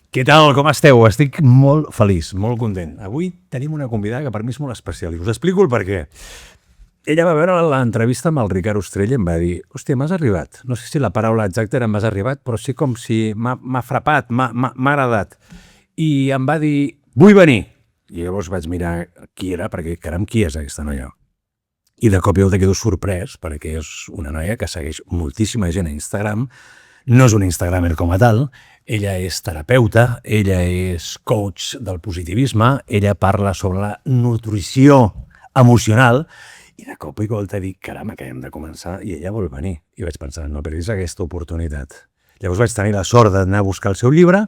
Què tal, com esteu? Estic molt feliç, molt content. Avui tenim una convidada que per mi és molt especial i us explico el perquè. Ella va veure l'entrevista amb el Ricard Ostrell i em va dir: hòstia, m'has arribat. No sé si la paraula exacta era m'has arribat, però sí com si m'ha frapat, m'ha agradat. I em va dir: vull venir. I llavors vaig mirar qui era, perquè caram, qui és aquesta noia? I de cop i volta quedo sorprès, perquè és una noia que segueix moltíssima gent a Instagram. No és un instagramer com a tal, ella és terapeuta, ella és coach del positivisme, ella parla sobre la nutrició emocional i de cop i volta dic, caram, que hem de començar i ella vol venir. I vaig pensar, no perdis aquesta oportunitat. Llavors vaig tenir la sort d'anar a buscar el seu llibre,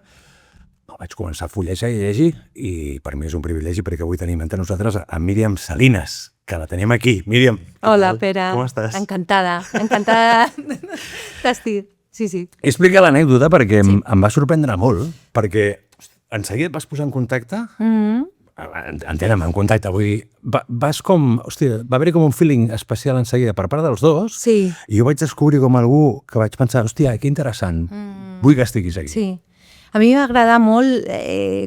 vaig començar a fullejar i llegir i per mi és un privilegi perquè avui tenim entre nosaltres a Míriam Salinas, que la tenim aquí. Míriam, hola, Pere. Com estàs? Encantada d'estir. Sí. Explica l'anècdota perquè em va sorprendre molt, perquè en seguida et vas posar en contacte, entenem, en contacte, vull dir, vas com, hòstia, va haver-hi com un feeling especial en seguida per part dels dos, sí. I jo vaig descobrir com algú que vaig pensar, hòstia, que interessant, vull que estiguis aquí. Sí. A mi m'agrada molt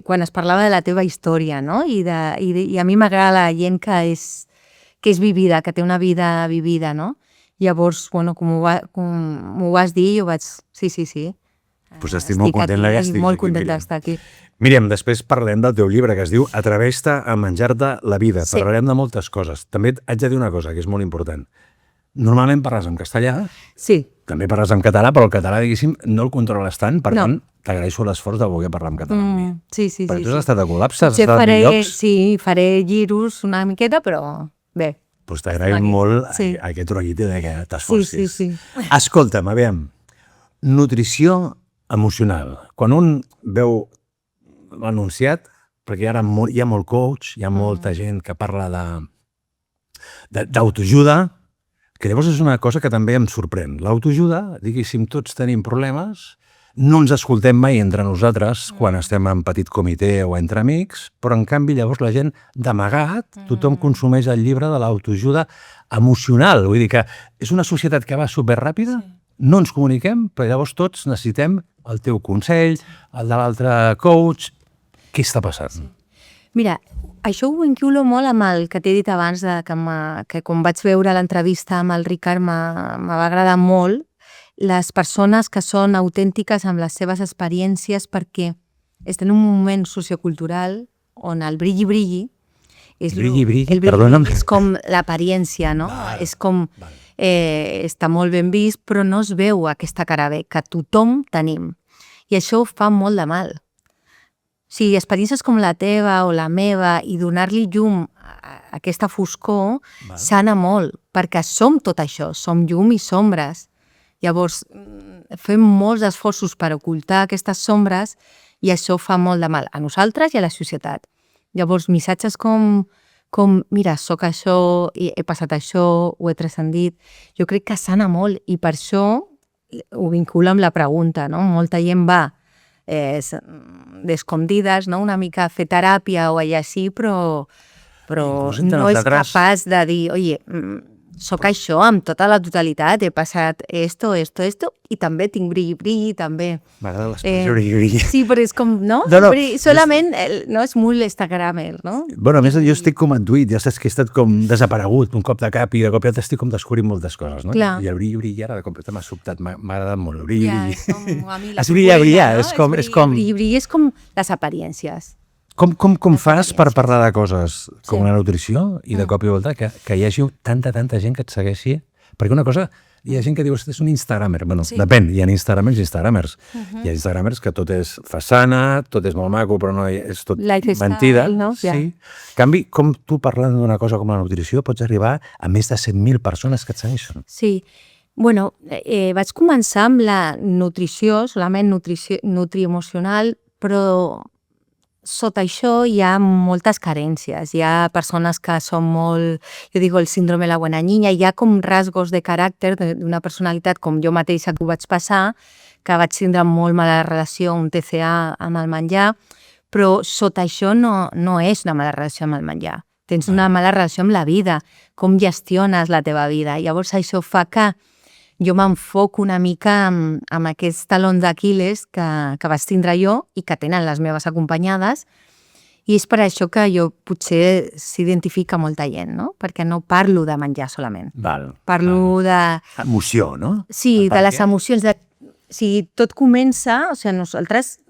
quan es parlava de la teva història, no? I a mi m'agrada la gent que és vivida, que té una vida vivida, no? Llavors, bueno, com m'ho vas dir, jo vaig... Sí. Pues estic molt content que estiguis molt content d'estar aquí. Míriam, després parlem del teu llibre que es diu Atreveix-te a menjar-te la vida. Sí. Parlarem de moltes coses. També haig de dir una cosa que és molt important. Normalment parles en castellà, sí. També parles en català, però el català, diguéssim, no el controles tant, per tant, t'agraeixo l'esforç de voler parlar en català amb mi. Sí. Perquè tu has estat a col·lapse, has estat en llocs... Sí, faré giros una miqueta, però bé. Pues t'agraïm molt aquest rollito de que t'esforcis. Sí. Escolta'm, aviam, nutrició emocional. Quan un veu l'anunciat, perquè ara hi ha molt coach, hi ha molta gent que parla d'autoajuda, que llavors és una cosa que també em sorprèn. L'autoajuda, diguéssim, tots tenim problemes, no ens escoltem mai entre nosaltres quan estem en petit comitè o entre amics, però en canvi llavors la gent d'amagat, tothom consumeix el llibre de l'autoajuda emocional. Vull dir que és una societat que va superràpida, no ens comuniquem, però llavors tots necessitem el teu consell, el de l'altre coach. Què està passant? Mira, això ho vinculo molt amb el que t'he dit abans, que quan vaig veure l'entrevista amb el Ricard me va agradar molt, les persones que són autèntiques amb les seves experiències perquè estan en un moment sociocultural on el brilli perdona'm. És com l'apariència, no? És com està molt ben vist, però no es veu aquesta cara bé, que tothom tenim. I això fa molt de mal. Si experiències com la teva o la meva i donar-li llum a aquesta foscor sana molt, perquè som tot això, som llum i sombres. Llavors, fem molts esforços per ocultar aquestes sombres i això fa molt de mal a nosaltres i a la societat. Llavors, missatges com mira, soc això, he passat això, ho he transcendit, jo crec que sana molt i per això ho vincula amb la pregunta, no? Molta gent va d'escondides, no? Una mica a fer teràpia o allà sí, però no és capaç de dir, oye, soc això amb tota la totalitat, he passat esto, i també tinc brilli, també. M'agrada l'expressió brilli. Sí, però és com, no? Solament, no, és molt instagramer, no? Bueno, a més, jo estic com enduït, ja saps que he estat com desaparegut un cop de cap i de cop ja t'estic com descobrint moltes coses, no? Clar. I el brilli, ara de cop m'ha sobtat, m'ha agradat molt, el brilli. Es brillar, és com... Brilli és com les apariències. Com fas per parlar de coses com la nutrició i de cop i volta que hi hagi tanta gent que et segueixi? Perquè una cosa, hi ha gent que diu que és un instagramer. Bueno, depèn, hi ha instagramers i instagramers. Hi ha instagramers que tot és façana, tot és molt maco, però no és tot mentida. Sí. En canvi, com tu parlant d'una cosa com la nutrició pots arribar a més de 100.000 persones que et segueixen? Sí. Bueno, vaig començar amb la nutrició, solament nutriemocional, però sota això hi ha moltes carències. Hi ha persones que són molt, jo digo, el síndrome de la buena niña, hi ha com rasgos de caràcter d'una personalitat, com jo mateixa que ho vaig passar, que vaig tindre molt mala relació, un TCA amb el menjar, però sota això no és una mala relació amb el menjar. Tens una mala relació amb la vida, com gestiones la teva vida. Llavors això fa que jo m'enfoco una mica amb aquests talons d'Aquil·les que vaig tindre jo i que tenen les meves acompanyades, i és per això que jo potser s'identifica molta gent, no? Perquè no parlo de menjar solament. Parlo de... Emoció, no? Sí, de les emocions. Si tot comença, o sigui, nosaltres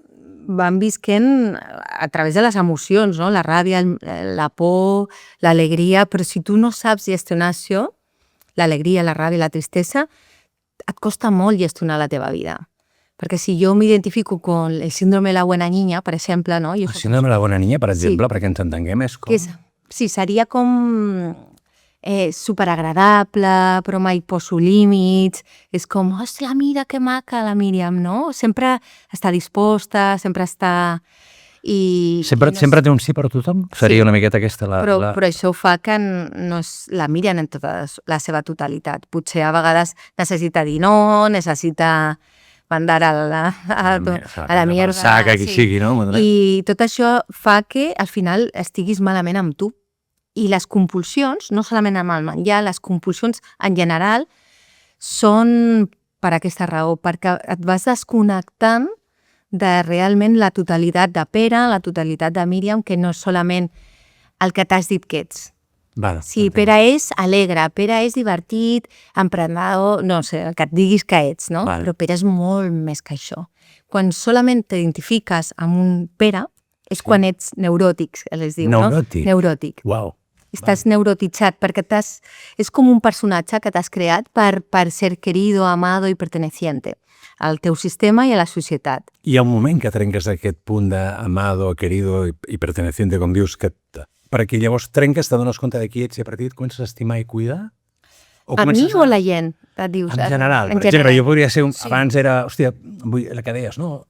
vam visquent a través de les emocions, no? La ràbia, la por, l'alegria, però si tu no saps gestionar això, l'alegria, la ràbia, la tristesa, et costa molt gestionar la teva vida. Perquè si jo m'identifico con el síndrome de la buena niña, per exemple, no? El síndrome de la bona niña, per exemple, perquè ens entenguem, és com... Sí, seria com superagradable, però mai poso límits, és com, hòstia, mira que maca la Míriam, no? Sempre està disposta, sempre està... Sempre té un sí per tothom? Seria una miqueta aquesta la... Però això fa que no és la Míriam en tota la seva totalitat. Potser a vegades necessita dir no, necessita mandar a la mierda. Saca, qui sigui, no? I tot això fa que al final estiguis malament amb tu. I les compulsions, no solament amb el menjar, les compulsions en general són per aquesta raó, perquè et vas desconnectant de realment la totalitat de Pere, la totalitat de Míriam, que no és solament el que t'has dit que ets. Sí, Pere és alegre, Pere és divertit, emprenedor, no sé, el que et diguis que ets, no? Però Pere és molt més que això. Quan solament t'identifiques amb un Pere, és quan ets neuròtic, es diu, no? Neuròtic. Uau. Estàs neurotitzat, perquè és com un personatge que t'has creat per ser querido, amado i perteneciente al teu sistema i a la societat. Hi ha un moment que trenques aquest punt d'amado, querido i perteneciente, com dius, perquè llavors trenques, te dones compte de qui ets i a partir et comences a estimar i cuidar? A mi o a la gent? En general. Per exemple, jo podria ser... Abans era... Hòstia, la que deies, no?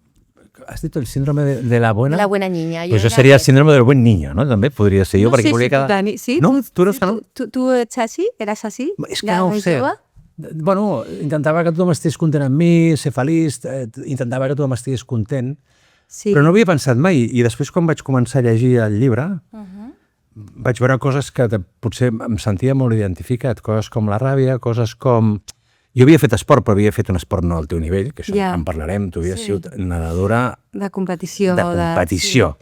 Has dit el síndrome de la buena... La buena niña. Pues això seria el síndrome del buen niño, no? També podria ser jo, perquè volia quedar... Dani, sí? No? Tu no saps? Tu ets així? Eres així? És que no ho sé. Bueno, intentava que tothom estigués content amb mi, ser feliç, intentava que tothom estigués content, però no havia pensat mai. I després, quan vaig començar a llegir el llibre, vaig veure coses que potser em sentia molt identificat, coses com la ràbia, coses com... Jo havia fet esport, però havia fet un esport no al teu nivell, que això en parlarem, tu havies sigut nedadora... De competició. De competició.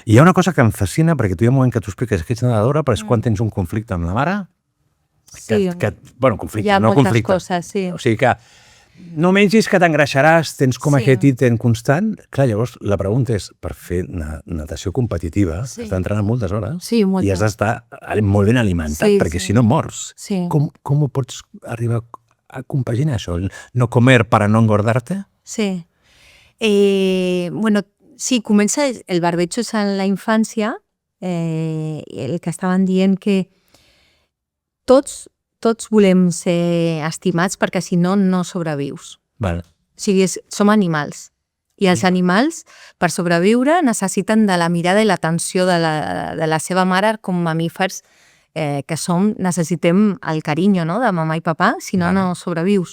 I hi ha una cosa que em fascina, perquè tu hi ha un moment que tu expliques que ets nedadora, però és quan tens un conflicte amb la mare... Bueno, conflicte, no conflicte. Hi ha moltes coses, sí. O sigui que no mengis que t'engreixaràs, tens com aquest ítem constant. Clar, llavors la pregunta és, per fer natació competitiva, has d'entrenar moltes hores i has d'estar molt ben alimentat, perquè si no mors. Com ho pots arribar a compaginar això? No comer para no engordarte? Sí. Bueno, sí, comença, el barbecho és en la infància, el que estaven dient que tots volem ser estimats perquè si no, no sobrevius. O sigui, som animals. I els animals, per sobreviure, necessiten de la mirada i l'atenció de la seva mare com mamífers que som, necessitem el carinyo de mama i papà, si no, no sobrevius.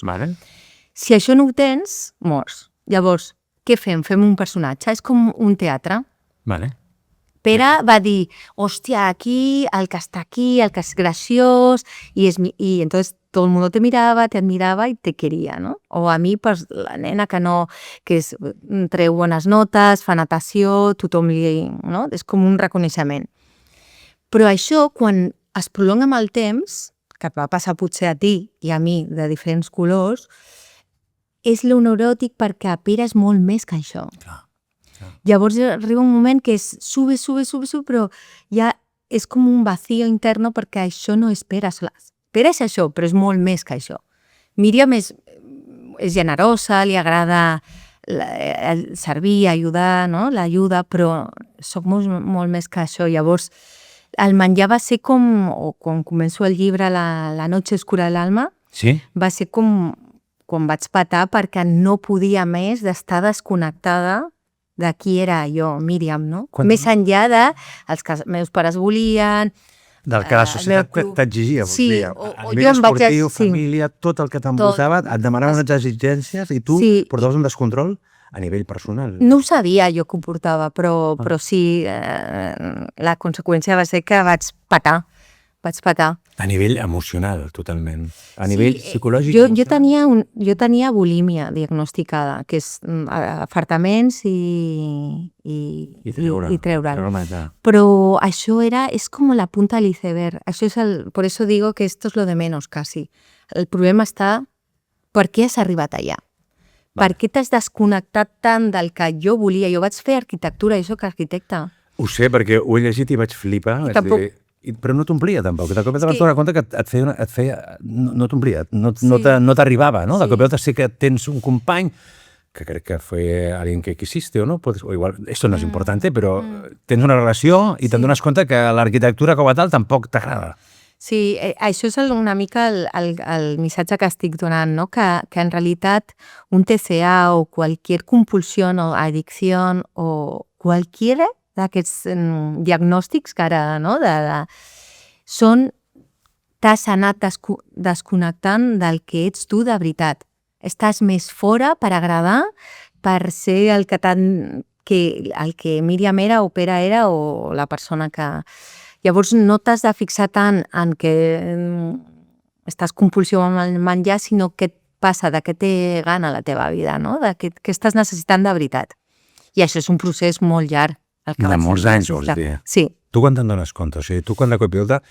Si això no ho tens, mors. Llavors, què fem? Fem un personatge. És com un teatre. Pere va dir, hòstia, aquí, el que està aquí, el que és graciós, y entonces todo el mundo te admirava i te queria, no? O a mi, pues, la nena que treu bones notes, fa natació, tothom li... no? És com un reconeixement. Però això, quan es prolonga amb el temps, que et va passar potser a ti i a mi de diferents colors, és lo neuròtic perquè Pere és molt més que això. Llavors arriba un moment que sube, però ja és com un vacío interno perquè això no és Pere. Pere és això, però és molt més que això. Míriam és generosa, li agrada servir, ajudar, no? L'ajuda, però soc molt més que això. Llavors, el menjar va ser com, o quan començo el llibre La noche oscura de l'alma, va ser com quan vaig patar perquè no podia més d'estar desconnectada de qui era jo, Míriam, no? Més enllà dels que els meus pares volien... Del que la societat t'exigia. A nivell esportiu, família, tot el que t'envoltava, et demanaven unes exigències i tu portaves un descontrol a nivell personal. No ho sabia jo que ho portava, però sí, la conseqüència va ser que vaig patar. A nivell emocional, totalment. A nivell psicològic... Jo tenia bulímia diagnosticada, que és afartaments i treure'l. Però això és com la punta del iceberg. Por eso digo que esto es lo de menos, casi. El problema està per què has arribat allà. Per què t'has desconnectat tant del que jo volia? Jo vaig fer arquitectura, jo soc arquitecte. Ho sé, perquè ho he llegit i vaig flipar. Però no t'omplia, tampoc. De cop et vas donar compte que et feia... No t'omplia, no t'arribava, no? De cop sé que tens un company que crec que fue alguien que quisiste o no, o igual, esto no es importante, però tens una relació i te'n dones compte que l'arquitectura com a tal tampoc t'agrada. Sí, això és una mica el missatge que estic donant, no? Que en realitat un TCA o qualsevol compulsió o addicció o qualsevol d'aquests diagnòstics que ara, no? T'has anat desconnectant del que ets tu de veritat. Estàs més fora per agradar, per ser el que Míriam era o Pere era o la persona que... Llavors no t'has de fixar tant en que estàs compulsiu amb el menjar, sinó què et passa, de què té gana la teva vida, no? De què estàs necessitant de veritat. I això és un procés molt llarg. De molts anys, vols dir. Sí. Tu quan te'n dones compte? O sigui, tu quan de cop i volta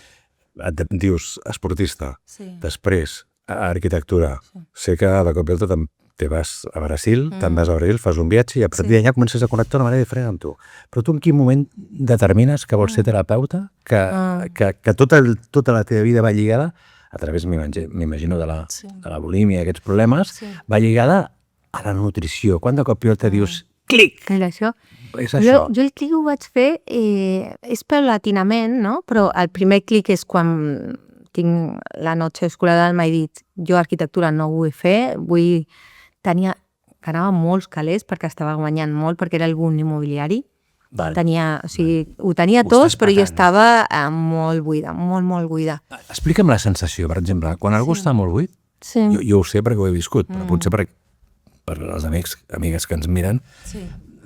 et dius esportista, després arquitectura, sé que de cop i volta te vas a Brasil, te'n vas a Brasil, fas un viatge i a partir d'allà comences a connectar d'una manera diferent amb tu. Però tu en quin moment determines que vols ser terapeuta? Que tota la teva vida va lligada, a través, m'imagino, de la bulímia i aquests problemes, va lligada a la nutrició. Quan de cop i volta dius clic! És això. Jo el clic ho vaig fer, és paulatinament, no? Però el primer clic és quan tinc la noche escolar d'alma i dit jo arquitectura no ho vull fer, ganava molts calés perquè estava guanyant molt, perquè era algun immobiliari. Ho tenia tot, però jo estava molt buida, molt buida. Explica'm la sensació, per exemple, quan algú està molt buit, jo ho sé perquè ho he viscut, però potser per els amigues que ens miren,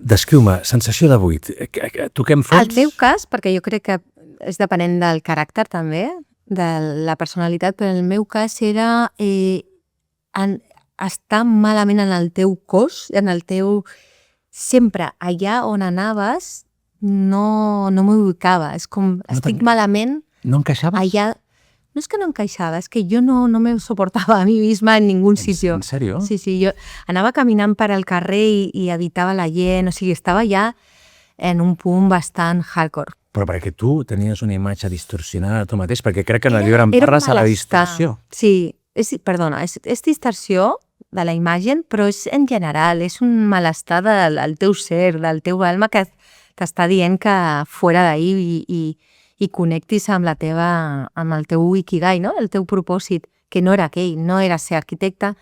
descriu-me, sensació de buit. Tu què em fots? Al teu cas, perquè jo crec que és depenent del caràcter també, de la personalitat, però el meu cas era estar malament en el teu cos, en el teu... Sempre allà on anaves no m'ubicava. És com, estic malament... No encaixava? Allà... No és que no encaixava, és que jo no me soportava a mi misma en ningún sitio. ¿En serio? Sí, jo anava caminant per al carrer i evitava la gent, o sigui, estava ja en un punt bastant hardcore. Però perquè tu tenies una imatge distorsionada de tu mateix, perquè crec que en el llibre em parles a la distorsió. Sí, és distorsió de la imatge, però és en general, és un malestar del teu ser, del teu alma que t'està dient que fora d'ahir i connectis amb el teu ikigai, no? El teu propòsit, que no era aquell, no era ser arquitecte.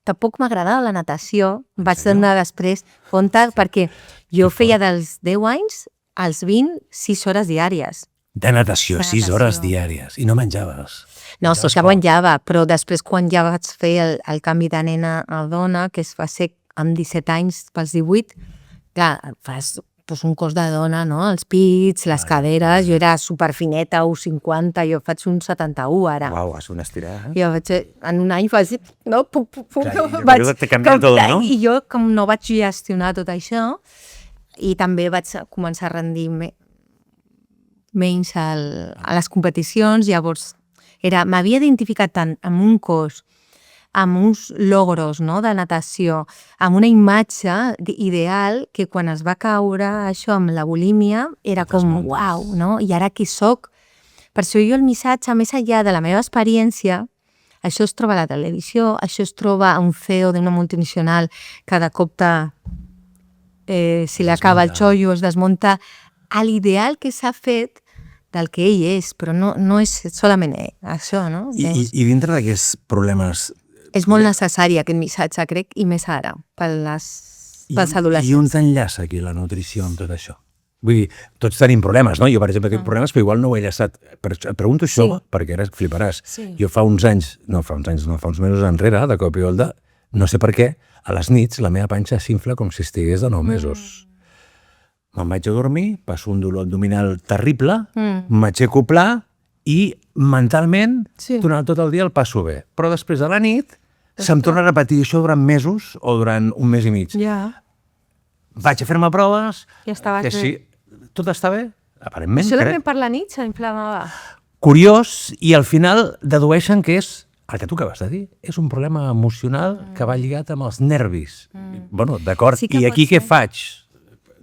Tampoc m'agradava la natació, vaig donar després compte perquè jo feia dels 10 anys als 20, 6 hores diàries. De natació, 6 hores diàries, i no menjaves. No, sí que menjava, però després quan ja vaig fer el canvi de nena a dona, que va ser amb 17 anys pels 18, clar, fas un cos de dona, no? Els pits, les caderes, jo era superfineta, 1,50, jo faig un 71 ara. Uau, has una estirada. Jo vaig, en un any vaig, no? T'he canviat tot, no? I jo com no vaig gestionar tot això, i també vaig començar a rendir menys a les competicions, llavors m'havia identificat tant amb un cos, amb uns logros, no?, de natació, amb una imatge ideal que quan es va caure això amb la bulímia era com, uau, no? I ara qui soc? Per això jo el missatge, més enllà de la meva experiència, això es troba a la televisió, això es troba a un CEO d'una multinacional que de cop si li acaba el xollo, es desmunta l'ideal que s'ha fet del que ell és, però no és solament això, no? I dintre d'aquests problemes... És molt necessari aquest missatge, crec, i més ara, pels adolescents. I on t'enllaça aquí la nutrició amb tot això? Vull dir, tots tenim problemes, no? Jo, per exemple, tinc problemes, però igual no ho he enllaçat. Et pregunto això perquè ara fliparàs. Jo fa uns mesos enrere, de cop i volta, no sé per què, a les nits la meva panxa s'infla com si estigués de 9 mesos. Me'n vaig a dormir, passo un dolor abdominal terrible, m'aixeco pla i mentalment Sí. durant tot el dia el passo bé. Però després de la nit se'm torna a repetir això durant mesos o durant un mes i mig. Ja. Vaig a fer-me proves, I estaves que sí, tot està bé, aparentment. Solament per la nit s'inflamava. Curiós, i al final dedueixen que és, el que tu acabes de dir, és un problema emocional que va lligat amb els nervis. Bueno, d'acord, Sí que i aquí pot què ser. faig?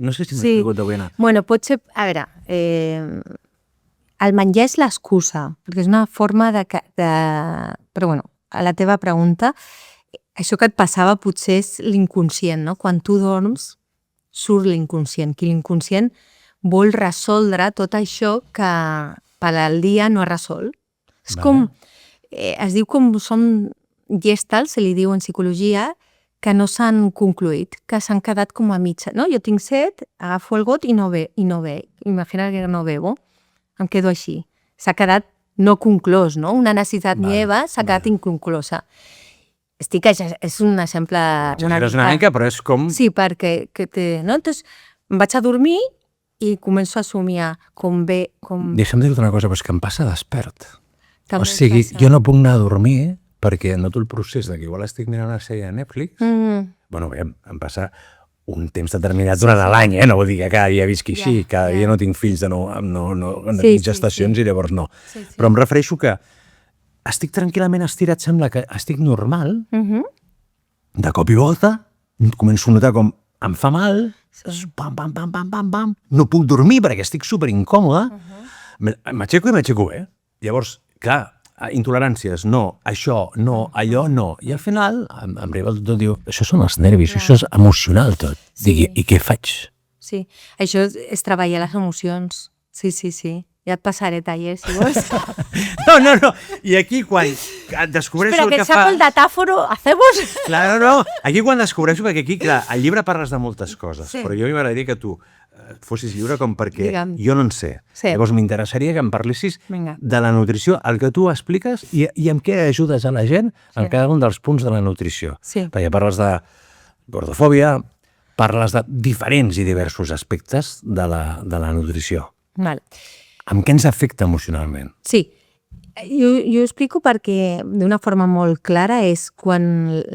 No sé si m'he explicat de buena. Bueno, pot ser... A veure, el menjar és l'excusa, perquè és una forma de... Però bueno, a la teva pregunta, això que et passava potser és l'inconscient, no? Quan tu dorms, surt l'inconscient, que l'inconscient vol resoldre tot això que per al dia no ha resolt. És com... es diu com són gestals, se li diu en psicologia, que no s'han concluït, que s'han quedat com a mitja. No? Jo tinc set, agafo el got i no bec. Imagina que no bebo. Em quedo així. S'ha quedat no conclòs, no? Una necessitat meva s'ha quedat inconclosa. És un exemple... És una mica, però és com... Sí, perquè... No? Entonces, em vaig a dormir i començo a somiar com bé... Deixa'm dir-te una cosa, però és que em passa despert. També O sigui, passa. jo no puc anar a dormir perquè noto el procés de que igual estic mirant una sèrie de Netflix. Bueno, aviam, em passa un temps determinat durant l'any, no vull dir que cada dia visqui així, cada dia no tinc fills de no tinc gestacions i llavors no. Però em refereixo que estic tranquil·lament estirat, sembla que estic normal, de cop i volta començo a notar com em fa mal, pam, pam, pam, pam, pam, pam, no puc dormir perquè estic superincòmode, m'aixeco bé. Llavors, clar, intoleràncies, no, això, no, allò, no. I al final em arriba el doctor i diu, això són els nervis, això és emocional tot. Digui, i què faig? Sí, això és treballar les emocions. Sí. Ja et passaré tallers, si vols. No. I aquí quan descobreixo Espera, el que que fa... saco el datáforo, ¿hacemos? Clar, no. Aquí quan descobreixo, perquè aquí, clar, al llibre parles de moltes coses, Sí. però jo m'agradaria que tu fossis lliure com perquè Digue'm. jo no en sé. Sí. Llavors m'interessaria que em parlessis Vinga. de la nutrició, el que tu expliques i amb què ajudes a la gent en cada un dels punts de la nutrició. Sí. Perquè parles de gordofòbia, parles de diferents i diversos aspectes de la nutrició. Vale. Amb què ens afecta emocionalment? Sí, jo explico perquè d'una forma molt clara és quan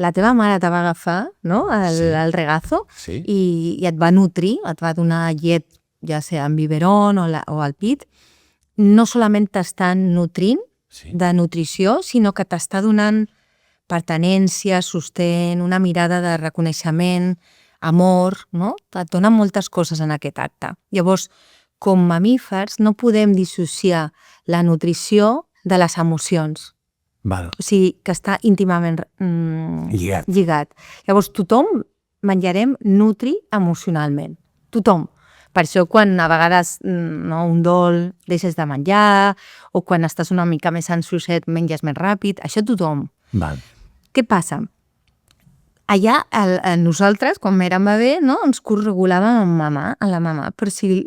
la teva mare te va agafar, no? el regazo Sí. i et va nutrir, et va donar llet, ja sigui en biberon o al pit, no solament t'estan nutrint Sí. de nutrició, sinó que t'està donant pertenència, sostén, una mirada de reconeixement, amor, no? Et dona moltes coses en aquest acte. Llavors, com mamífers, no podem dissociar la nutrició de les emocions. Val. O sigui, que està íntimament lligat. Llavors, tothom menjarem nutri emocionalment. Tothom. Per això, quan a vegades un dol deixes de menjar, o quan estàs una mica més ansioset menges més ràpid, això tothom. Val. Què passa? Allà, nosaltres, quan érem bebè, no, ens corregulàvem amb la mama, però si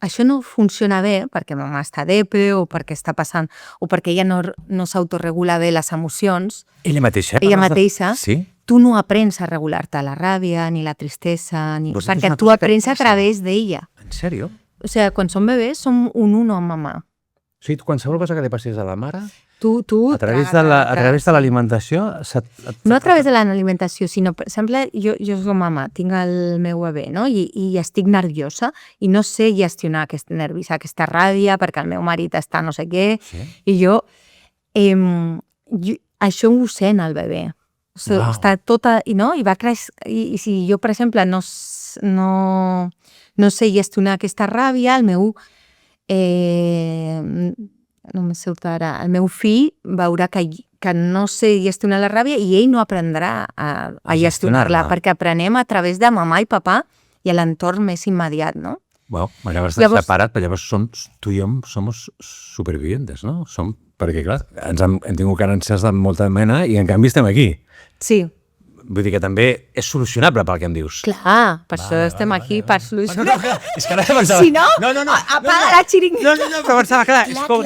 això no funciona bé, perquè mama està depre, o perquè està passant, o perquè ella no s'autoregula bé les emocions, Ella mateixa? Sí? tu no aprens a regular-te la ràbia, ni la tristesa, Vosaltres perquè una tu cosa que aprens a passa. través d'ella. En sèrio? O sigui, quan som bebès, som un uno amb mama. O sigui, qualsevol cosa que li passis a la mare, Tu a través de l'alimentació... No a través de l'alimentació, sinó, per exemple, jo som mama, tinc el meu bebè, no? I estic nerviosa i no sé gestionar aquest nervis, aquesta ràbia, perquè el meu marit està no sé què, Sí? i jo això ho sent el bebè. O sigui, Uau. està tota... I va creix... I si jo, per exemple, no sé gestionar aquesta ràbia, el meu... no me surt ara. El meu fill veurà que no sé gestionar la ràbia i ell no aprendrà a gestionar-la, perquè aprenem a través de mamà i papà i a l'entorn més immediat, no? Bueno, m'acabes de separat, però llavors tu i jo som supervivientes, no? Perquè, clar, hem tingut carències de molta mena i en canvi estem aquí. Sí. Vull dir que també és solucionable pel que em dius. Clar, per això estem aquí, per solucionar. No, és que ara pensava... Si no, apaga la xiringuita. No, però pensava, clar, és com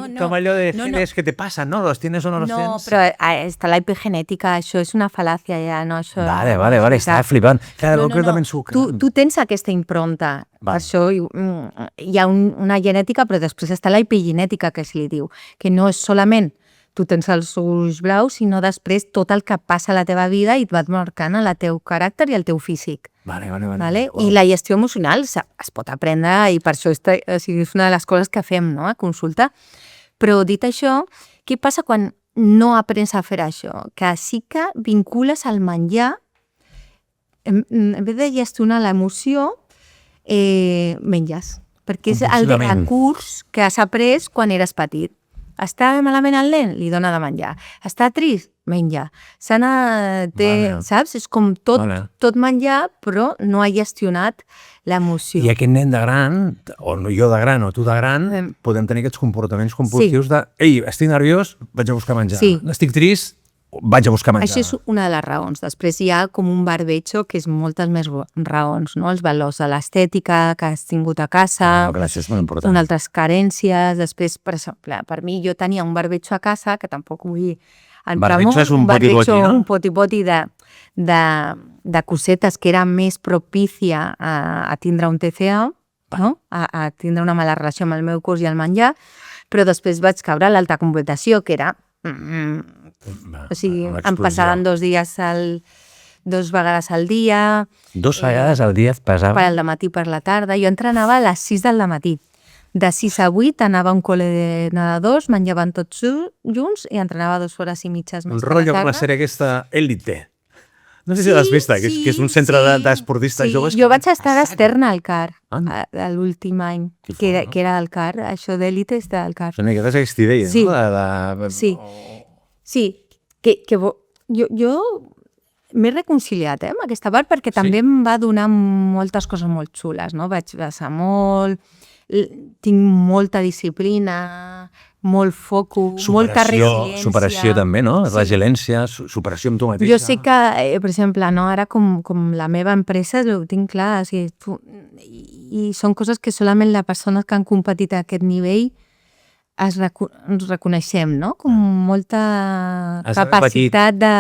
no. allò de No, genes que te passen, no? Los tienes o no los No, tienes. però està la epigenètica, això és una fal·làcia ja, no? Això, Vale, estava flipant. Clar, concretament sucre. Tu tens aquesta impronta, per això hi ha una genètica, però després està la epigenètica, que es li diu, que no és solament tu tens els ulls blaus, sinó després tot el que passa a la teva vida i et va marcant el teu caràcter i el teu físic. Vale. I la gestió emocional es pot aprendre i per això és una de les coses que fem, no?, a consulta. Però dit això, què passa quan no aprens a fer això? Que sí que vincules al menjar, en vez de gestionar l'emoció, menges. Perquè és el recurs que has après quan eres petit. Està malament el nen? Li dona de menjar. Està trist? Menja. Saps? És com tot menjar, però no ha gestionat l'emoció. I aquest nen de gran, o jo de gran o tu de gran, podem tenir aquests comportaments compulsius de ei, estic nerviós, vaig a buscar menjar. Estic trist, vaig a buscar menjar. Això és una de les raons. Després hi ha com un barbecho que és moltes més raons, no? Els valors de l'estètica que has tingut a casa, Gràcies, molt important. unes altres carències. Després, per exemple, per mi jo tenia un barbecho a casa, que tampoc vull entrar molt. Barbecho és un poti-poti, no? Un poti-poti de cosetes que era més propícia a tindre un TCA, no? A tindre una mala relació amb el meu cos i el menjar, però després vaig caure a l'alta computació, que era... o sigui, em passaven 2 vegades al dia. 2 vegades al dia et passava? Per al dematí i per la tarda. Jo entrenava a les 6 del dematí. De 6 a 8 anava a un col·le de nedadors, menjaven tots junts i entrenava 2 hores i mitges més. Un rotllo com la sèrie aquesta Élite. No sé si l'has vista, que és un centre d'esportistes joves. Jo vaig estar d'externa al CAR l'últim any, que era al CAR. Això d'Élite és del CAR. Són miquetes aquesta idea, no? Sí, que jo m'he reconciliat amb aquesta part perquè també em va donar moltes coses molt xules, no? Vaig passar molt, tinc molta disciplina, molt focus, molta resiliència. Superació també, no? Resiliència, superació amb tu mateixa. Jo sé que, per exemple, no, ara com la meva empresa ho tinc clar, i són coses que solament les persones que han competit a aquest nivell ens reconeixem, no? Com molta capacitat de...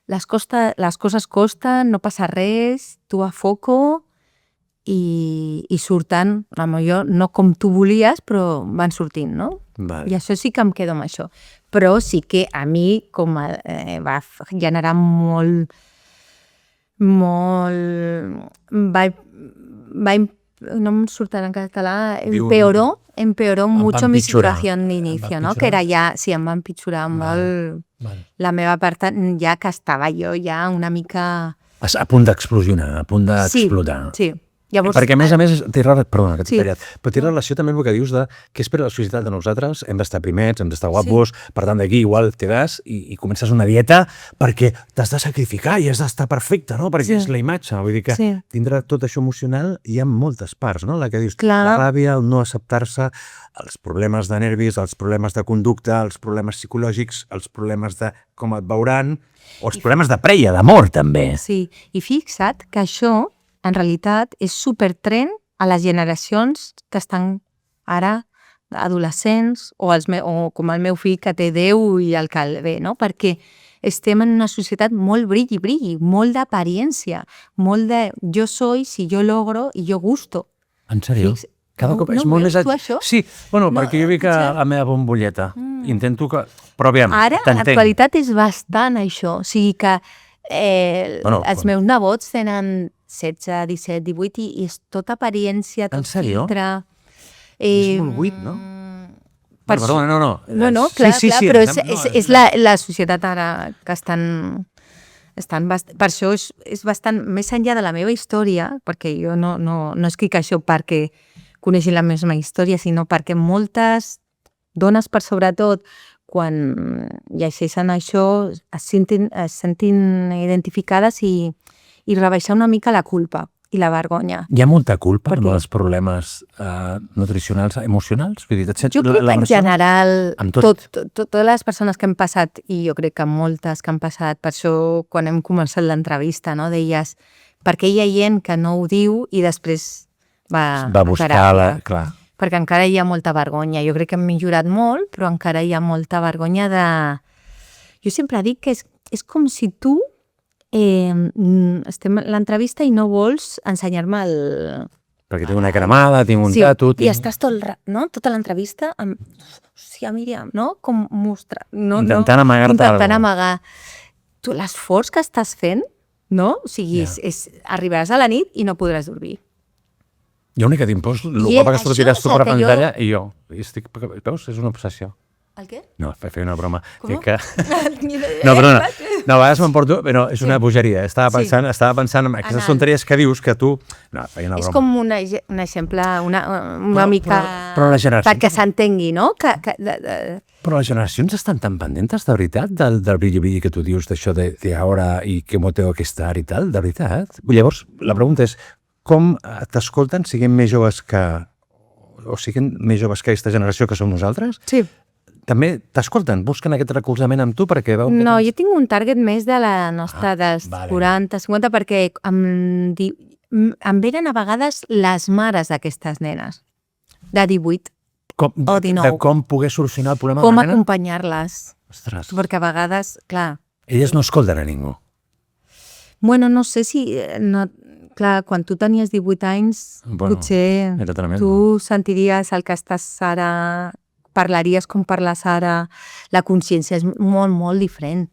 Les coses costen, no passa res, tu a foco i surten, potser no com tu volies, però van sortint, no? I això sí que em quedo amb això. Però sí que a mi va generar molt... no em surten en català, empeoró mucho mi situación de inicio, ¿no? Que era ja, sí, em va empitjorar molt la meva part, ja que estava jo ja una mica... A punt d'explosionar, a punt d'explotar. Sí. Llavors, perquè, a més, perdona, que t'he tallat, però té relació també amb el que dius de què espera la societat de nosaltres, hem d'estar primers, hem d'estar guapos, per tant d'aquí igual te das i comences una dieta perquè t'has de sacrificar i has d'estar perfecte, no? Perquè és la imatge, vull dir que tindre tot això emocional hi ha moltes parts, no? La que dius, la ràbia, el no acceptar-se, els problemes de nervis, els problemes de conducta, els problemes psicològics, els problemes de com et veuran, o els problemes de preia, d'amor també. Sí, i fixa't que això en realitat és supertrend a les generacions que estan ara adolescents o com el meu fill que té 10 i el que ve, no? Perquè estem en una societat molt brilli, molt d'apariència, molt de jo soy, si jo logro i jo gusto. En sèrio? Cada cop és molt més... Tu això? Sí, bueno, perquè jo vic a la meva bombolleta. Intento que... Però aviam, ara, en l'actualitat és bastant això. O sigui que els meus nebots tenen 16, 17, 18 i és tota apariència, tot filtre. És molt buit, no? Perdona, no. No, clar, però és la societat ara que estan... Per això és bastant més enllà de la meva història, perquè jo no escric això perquè coneixin la meva història, sinó perquè moltes dones, per sobretot, quan llegeixen això, es sentin identificades i rebaixar una mica la culpa. i la vergonya. Hi ha molta culpa Per amb què? els problemes nutricionals, emocionals? Vull dir, Jo crec que en general, amb tot. totes les persones que hem passat, i jo crec que moltes que han passat, per això quan hem començat l'entrevista, no, deies, perquè hi ha gent que no ho diu i després va Va buscar teràpia. clar. Perquè encara hi ha molta vergonya. Jo crec que hem millorat molt, però encara hi ha molta vergonya de... Jo sempre dic que és com si tu estem a l'entrevista i no vols ensenyar-me el... Perquè tinc una cremada, tinc un Sí, tatu... i estàs tota l'entrevista amb... Hòstia, Míriam, no? Com mostrar... Intentant amagar-te Intentant alguna cosa. amagar. Tu, l'esforç que estàs fent, no? O sigui, arribaràs a la nit i no podràs dormir. Jo l'únic que tinc por és el I guapa que això sortiràs és tu el per la que jo- pantalla i jo. Veus? És una obsessió. El què? No, feia una broma. Com? Que... No, perdona. No, a vegades m'emporto... Però és una bogeria. Estava pensant en aquestes Anant. tonteries que dius que tu... No, feia una És broma. com un exemple, una mica... però la generació- Perquè s'entengui, no? Però les generacions estan tan pendentes, de veritat, del brilli-brilli que tu dius, d'això de ara i que mo tengo que estar i tal, de veritat? Llavors, la pregunta és, com t'escolten siguent més joves que... o siguent més joves que aquesta generació que som nosaltres? Sí. També t'escolten, busquen aquest recolzament amb tu perquè veu... que No, tens- jo tinc un target més de la nostra, dels vale. 40, 50, perquè em venen a vegades les mares d'aquestes nenes, de 18, Com, o 19. de com poder solucionar el problema com de la nena? acompanyar-les. Ostres, Perquè a vegades, clar, elles no escolten a ningú. bueno, no sé si... No, clar, quan tu tenies 18 anys, Bueno, potser era tremendo. tu sentiries el que estàs ara, parlaries com parles ara, la consciència és molt, molt diferent.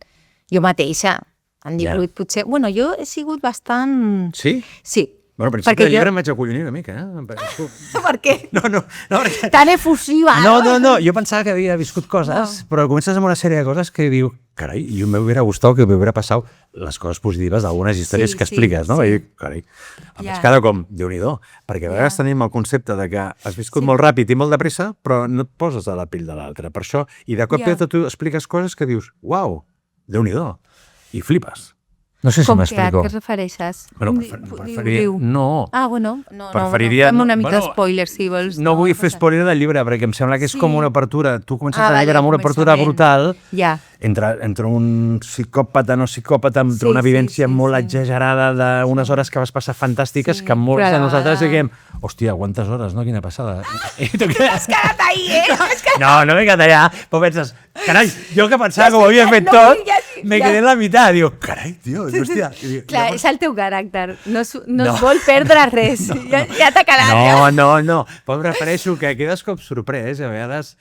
Jo mateixa, en 18 potser... Bueno, jo he sigut bastant... Sí? Sí. Bueno, al principi Perquè del llibre jo- em vaig acollonir una mica, eh? Per què? No, perquè... Tan efusiva! No, jo pensaba que havia viscut coses, però comences amb una sèrie de coses que diu, carai, yo me hubiera gustado que me hubiera pasado las cosas positivas d'algunes històries Sí, que sí, expliques, no? sí. I, carai, em Ja. vaig quedar com, Déu-n'hi-do, perquè a vegades tenim el concepte de que has viscut molt ràpid i molt de pressa, però no et poses a la pell de l'altre. Per això, i de cop Ja. tu expliques coses que dius, uau, Déu-n'hi-do, i flipes. No sé si Com que, a m'explico. què es refereixes? Bueno, preferiria... No, Ah, bueno, no, preferiria... fem una mica bueno, spoiler, si vols. No vull fer spoiler del llibre, perquè em sembla que és Sí. com una apertura. Tu comences Ah, el llibre vale, amb una apertura començament. brutal, Ja. entre un psicòpata, no psicòpata, entre Sí, una sí, vivència sí, molt sí. exagerada d'unes hores que vas passar fantàstiques, Sí, que molts però a de la nosaltres vegada- diguem, hòstia, quantes hores, no? Quina passada. I tu què? Queda't ahí, eh? No m'he quedat allà, però penses, carai, jo que pensava que ho havia fet no, tot, ja- me ja. quedé en la meitat. Diu, carai, tio, hòstia. I dic, Clar, llavors- és el teu caràcter. No es No. vol perdre res. Ja t'ha quedat. No. Però em refereixo que quedes com sorprès, a vegades...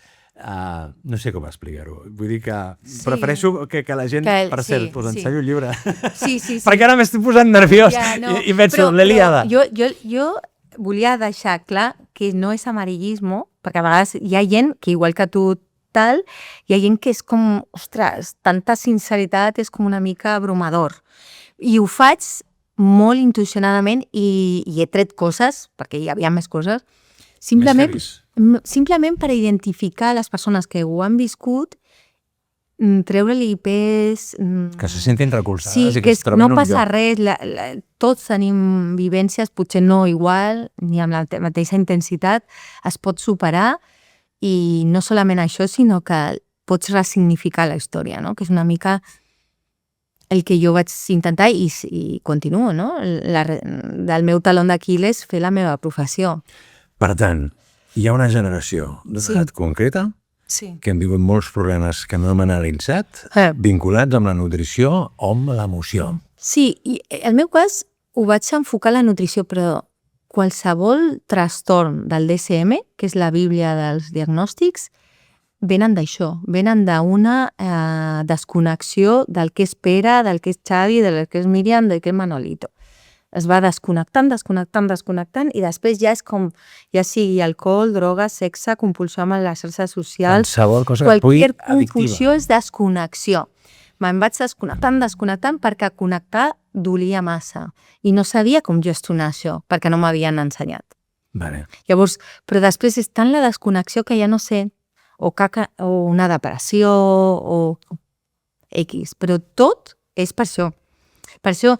no sé com explicar-ho. Vull dir que prefereixo que la gent... Per cert, us ensenyo el llibre. Sí, sí, sí. Perquè ara m'estic posant nerviós Ja, no. i penso, Però l'he liada. Jo volia deixar clar que no és amarillismo, perquè a vegades hi ha gent que, igual que tu tal, hi ha gent que és com, ostres, tanta sinceritat és com una mica abrumador. I ho faig molt intuïcionadament i he tret coses, perquè hi havia més coses, simplement per identificar les persones que ho han viscut, treure-li pes... Que se sentin recolzades Sí, i que es trobin no en un passa lloc. res, tots tenim vivències, potser no igual, ni amb la mateixa intensitat, es pot superar i no solament això, sinó que pots ressignificar la història, no? Que és una mica el que jo vaig intentar i continuo, no? Del meu taló d'Aquil·les fer la meva professió. Per tant, hi ha una generació d'edat concreta Sí. que han vigut molts problemes que no hem analitzat, vinculats amb la nutrició o amb l'emoció. Sí, i el meu cas ho vaig enfocar a la nutrició, però qualsevol trastorn del DSM, que és la bíblia dels diagnòstics, venen d'això, venen d'una desconnexió del que és Pere, del que és Xavi, del que és Míriam, del que és Manolito. Es va desconnectant i després ja és com, ja sigui alcohol, droga, sexe, compulsió amb les xarxes socials, Qualsevol cosa que pugui qualsevol addictiva. confusió és desconnexió. Me'n vaig desconnectant perquè connectar dolia massa i no sabia com gestionar això perquè no m'havien ensenyat. Vale. Llavors, però després és tant la desconnexió que ja no sé, o una depressió o X, però tot és per això. Per això,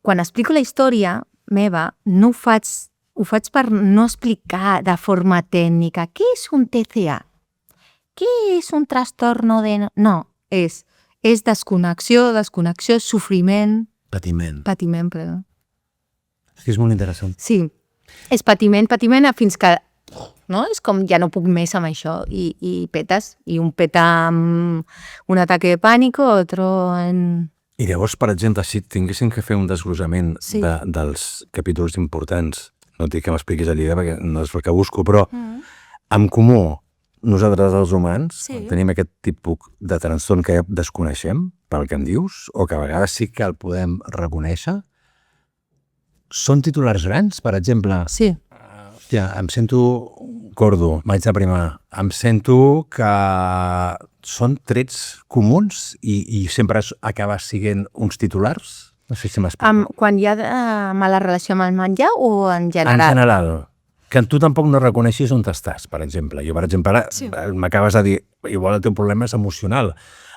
quan explico la història, meva no ho faig per no explicar de forma tècnica què és un TCA, què és un trastorno de... No, és desconnexió, sofriment... Patiment. Patiment, perdó. Sí, és molt interessant. Sí, és patiment fins que no? És com ja no puc més amb això i petes, i un peta amb un ataque de pànic, otro en... I llavors, per exemple, si tinguéssim que fer un desglossament Sí. dels capítols importants, no et dic que m'expliquis a l'idea perquè no és el que busco, però en comú, nosaltres els humans, Sí. tenim aquest tipus de trastorn que ja desconeixem, pel que em dius, o que a vegades sí que el podem reconèixer. Són titulars grans, per exemple? Sí. Hòstia, em sento gordo, m'haig de primar. Em sento que són trets comuns i sempre acaba sent uns titulars? No sé si m'explico. Quan hi ha mala relació amb el menjar o en general? En general. Que tu tampoc no reconeixis on estàs, per exemple. Jo, per exemple, ara m'acabes de dir, igual el teu problema és emocional.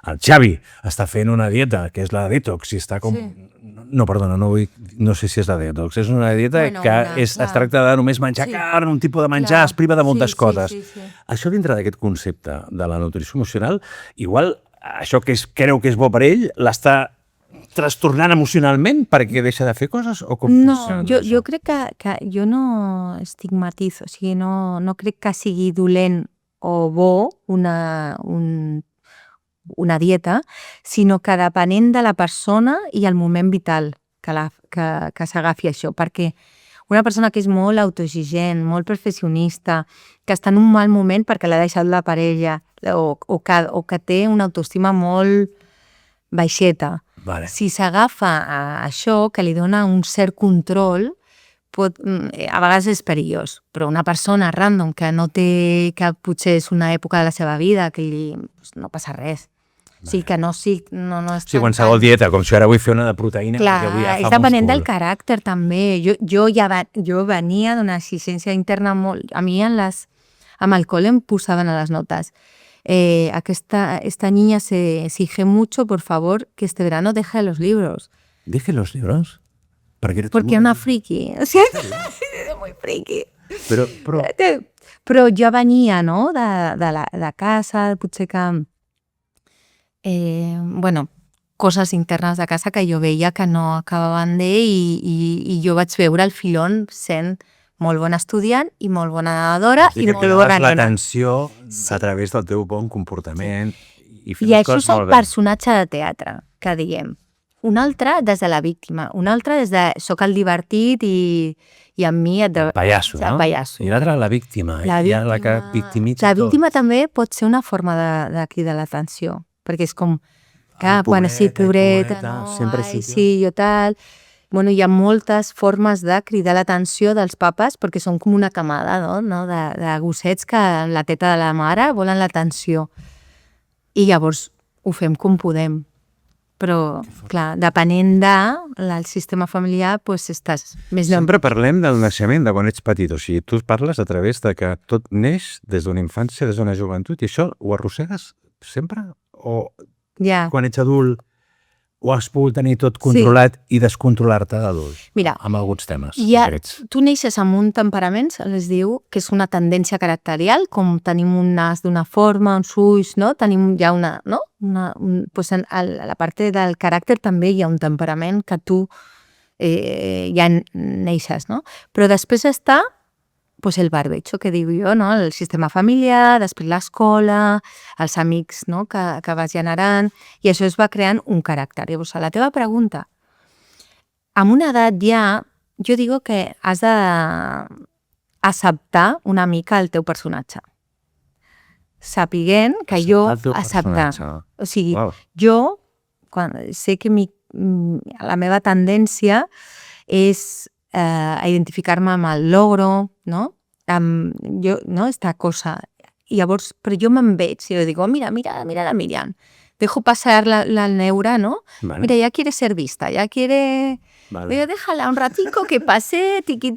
El Xavi està fent una dieta, que és la detox, i està com... Sí. No, perdona, no sé si és la detox. És una dieta que es tracta de només menjar carn, un tipus de menjar, es priva de moltes coses. Sí. Això dintre d'aquest concepte de la nutrició emocional, igual això que creu que és bo per ell, l'està trastornant emocionalment perquè deixa de fer coses? O com No, funciona jo crec que jo no estigmatizo, o sigui, no crec que sigui dolent o bo una dieta, sinó que depenent de la persona i el moment vital que s'agafi això, perquè una persona que és molt autoexigent, molt perfeccionista, que està en un mal moment perquè l'ha deixat la parella o que té una autoestima molt baixeta. Vale. Si s'agafa a això, que li dona un cert control, a vegades és perillós, però una persona random que no té, que potser és una època de la seva vida, que no passa res. Sí, que no és Sí, qualsevol dieta, com si ara vull fer una de proteïna. Clar, és depenent del caràcter també. Jo venia d'una exigència interna molt... A mi amb alcohol em posaven a les notes. Esta niña se exige mucho, por favor, que este verano deje los libros. ¿Deje los libros? Porque era una friki. O sigui, era muy friki. Però jo venia, no?, de casa, potser que... coses internes de casa que jo veia que no acabaven i jo vaig veure el filón sent molt bona estudiant i molt bona nedadora i molt bona nena. L'atenció a través del teu bon comportament i fer I les això coses és el molt bé. personatge de teatre, que diem. Un altre des de la víctima, un altre des de soc el divertit i amb mi et... Pallasso, no? Pallasso. I l'altre, la víctima. La Hi ha la que victimitza La tot. víctima també pot ser una forma de cridar l'atenció, perquè és com que, bueno, sí, pobreta, no, sempre ai, sí, sí, jo tal... Bueno, hi ha moltes formes de cridar l'atenció dels papes perquè són com una camada, no? De gossets que en la teta de la mare volen l'atenció. I llavors ho fem com podem. Però, clar, depenent del sistema familiar, doncs estàs més... Sempre parlem del naixement, de quan ets petit. O sigui, tu parles a través de que tot neix des d'una infància, des d'una joventut, i això ho arrossegues sempre? O quan ets adult ho has pogut tenir tot controlat i descontrolar-te d'adult? Mira, amb alguns temes. Tu neixes amb un temperament, es diu, que és una tendència caracterial, com tenim un nas d'una forma, uns ulls, no? Tenim ja una... No? Pues a la part del caràcter també hi ha un temperament que tu ja neixes, no? Però després està pues el barbecho, que dic jo, no? El sistema familiar, després l'escola, els amics, no? que vas generant, i això es va creant un caràcter. Llavors, a la teva pregunta, amb una edat ja, jo digo que has d'acceptar una mica el teu personatge. Sapiguent que jo acceptar. O sigui, jo sé que la meva tendència és a identificar-me amb el logro, no? Esta cosa. I llavors, però jo me'n veig i jo dic, mira la Míriam. Dejo pasar la neura, ¿no? Vale. Mira, ya quiere ser vista, ya quiere... Vale. Pero déjala un ratico que pase, tiqui,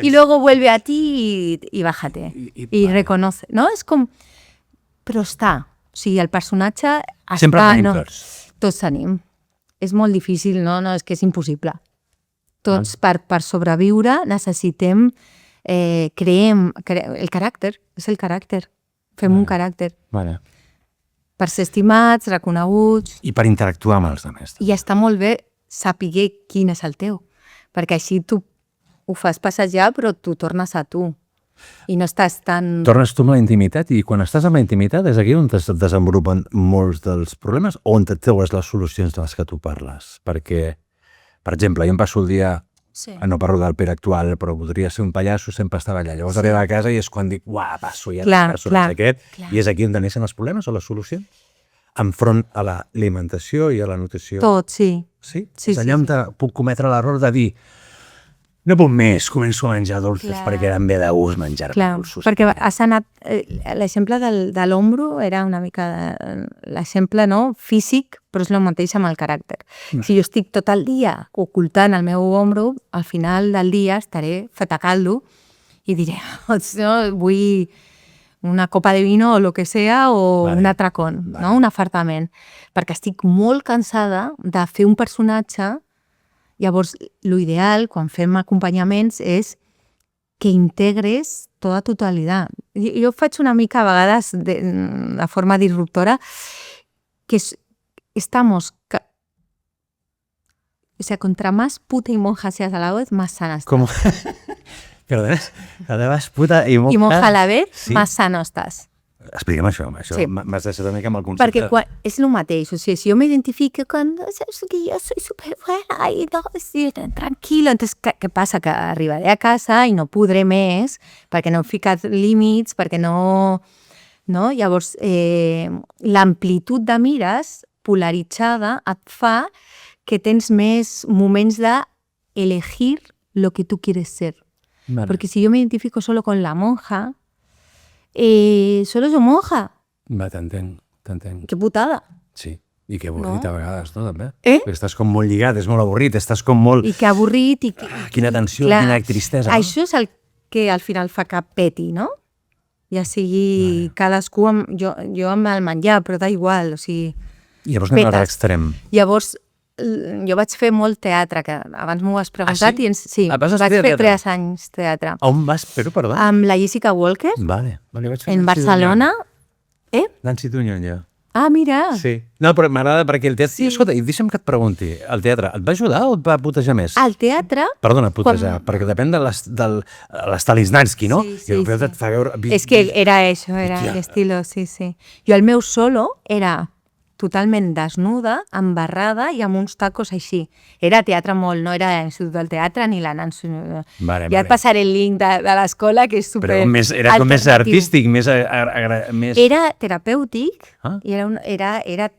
y luego vuelve a ti y bájate. I reconoce, no? És com... Però està. O sigui, el personatge està... Sempre tenim tots. Tots tenim. És molt difícil, no? No, és que és impossible. Tots per sobreviure necessitem, creem el caràcter, és el caràcter. Fem un caràcter. Vale. Per ser estimats, reconeguts. I per interactuar amb els altres. I està molt bé saber quin és el teu. Perquè així tu ho fas passejar, però tu tornes a tu. I no estàs tan... Tornes tu amb la intimitat i quan estàs amb la intimitat és aquí on es desenvolupen molts dels problemes o on et treues les solucions de les que tu parles. Perquè, per exemple, jo em passo el dia, no parlo del Pere actual, però podria ser un pallasso, sempre estava allà. Llavors arribo a casa i és quan dic, uah, passo ja el personatge aquest, i és aquí on neixen els problemes o les solucions? Enfront a l'alimentació i a la nutrició. Tot, sí. Sí? És allà on puc cometre l'error de dir no puc més, començo a menjar dolços perquè em ve de gust menjar-me dolços. Perquè has anat... L'exemple de l'ombro era una mica l'exemple físic, però és el mateix amb el caràcter. Si jo estic tot el dia ocultant el meu ombro, al final del dia estaré fet a caldo i diré, vull una copa de vino o el que sea o un atracón, un afartament. Perquè estic molt cansada de fer un personatge. Llavors, l'ideal, quan fem acompanyaments, és que integres tota totalitat. Jo faig una mica, a vegades, de forma disruptora, que estamos... O sea, contra más puta y monja seas a la vez, más sana estás. ¿Cómo? Perdona, cada vegada puta i monja... I monja a la vez, más sano estàs. Expliquem això. M'has deixat una mica amb el concepte. Perquè és el mateix. O sigui, si jo m'identifico quan saps que jo soy superbuena i no, sí, tranquil·lo, entonces què passa? Que arribaré a casa i no podré més perquè no he ficat límits, perquè no... Llavors, l'amplitud de mires polaritzada et fa que tens més moments de elegir lo que tú quieres ser. Porque si yo me identifico solo con la monja, solo soy monja. Va, t'entenc. Que putada. Sí, i que avorrit a vegades, no, també? Estàs com molt lligat, és molt avorrit, estàs com molt... I que avorrit i... Quina tensió, quina tristesa. Això és el que al final fa que peti, no? Ja sigui cadascú, jo amb el menjar, però da igual, o sigui... Llavors anem a l'extrem. Llavors, jo vaig fer molt teatre, que abans m'ho has preguntat. Sí, vaig fer 3 anys teatre. On vas fer-ho, perdó? Amb la Jessica Walker. Vale. En Barcelona. Nancy Tuñón, jo. Ah, mira. Sí. No, però m'agrada perquè el teatre... Escolta, i deixa'm que et pregunti, el teatre et va ajudar o et va putejar més? El teatre... Perdona, putejar, perquè depèn de l'Stanislavski, no? Sí. Et fa veure... És que era això, era l'estilo, sí. Jo el meu solo era totalment desnuda, embarrada i amb uns tacos així. Era teatre molt, no era l'Institut del Teatre ni la Nancy. Ja et passaré el link de l'escola, que és super... Però era com més artístic, més... Era terapèutic i era...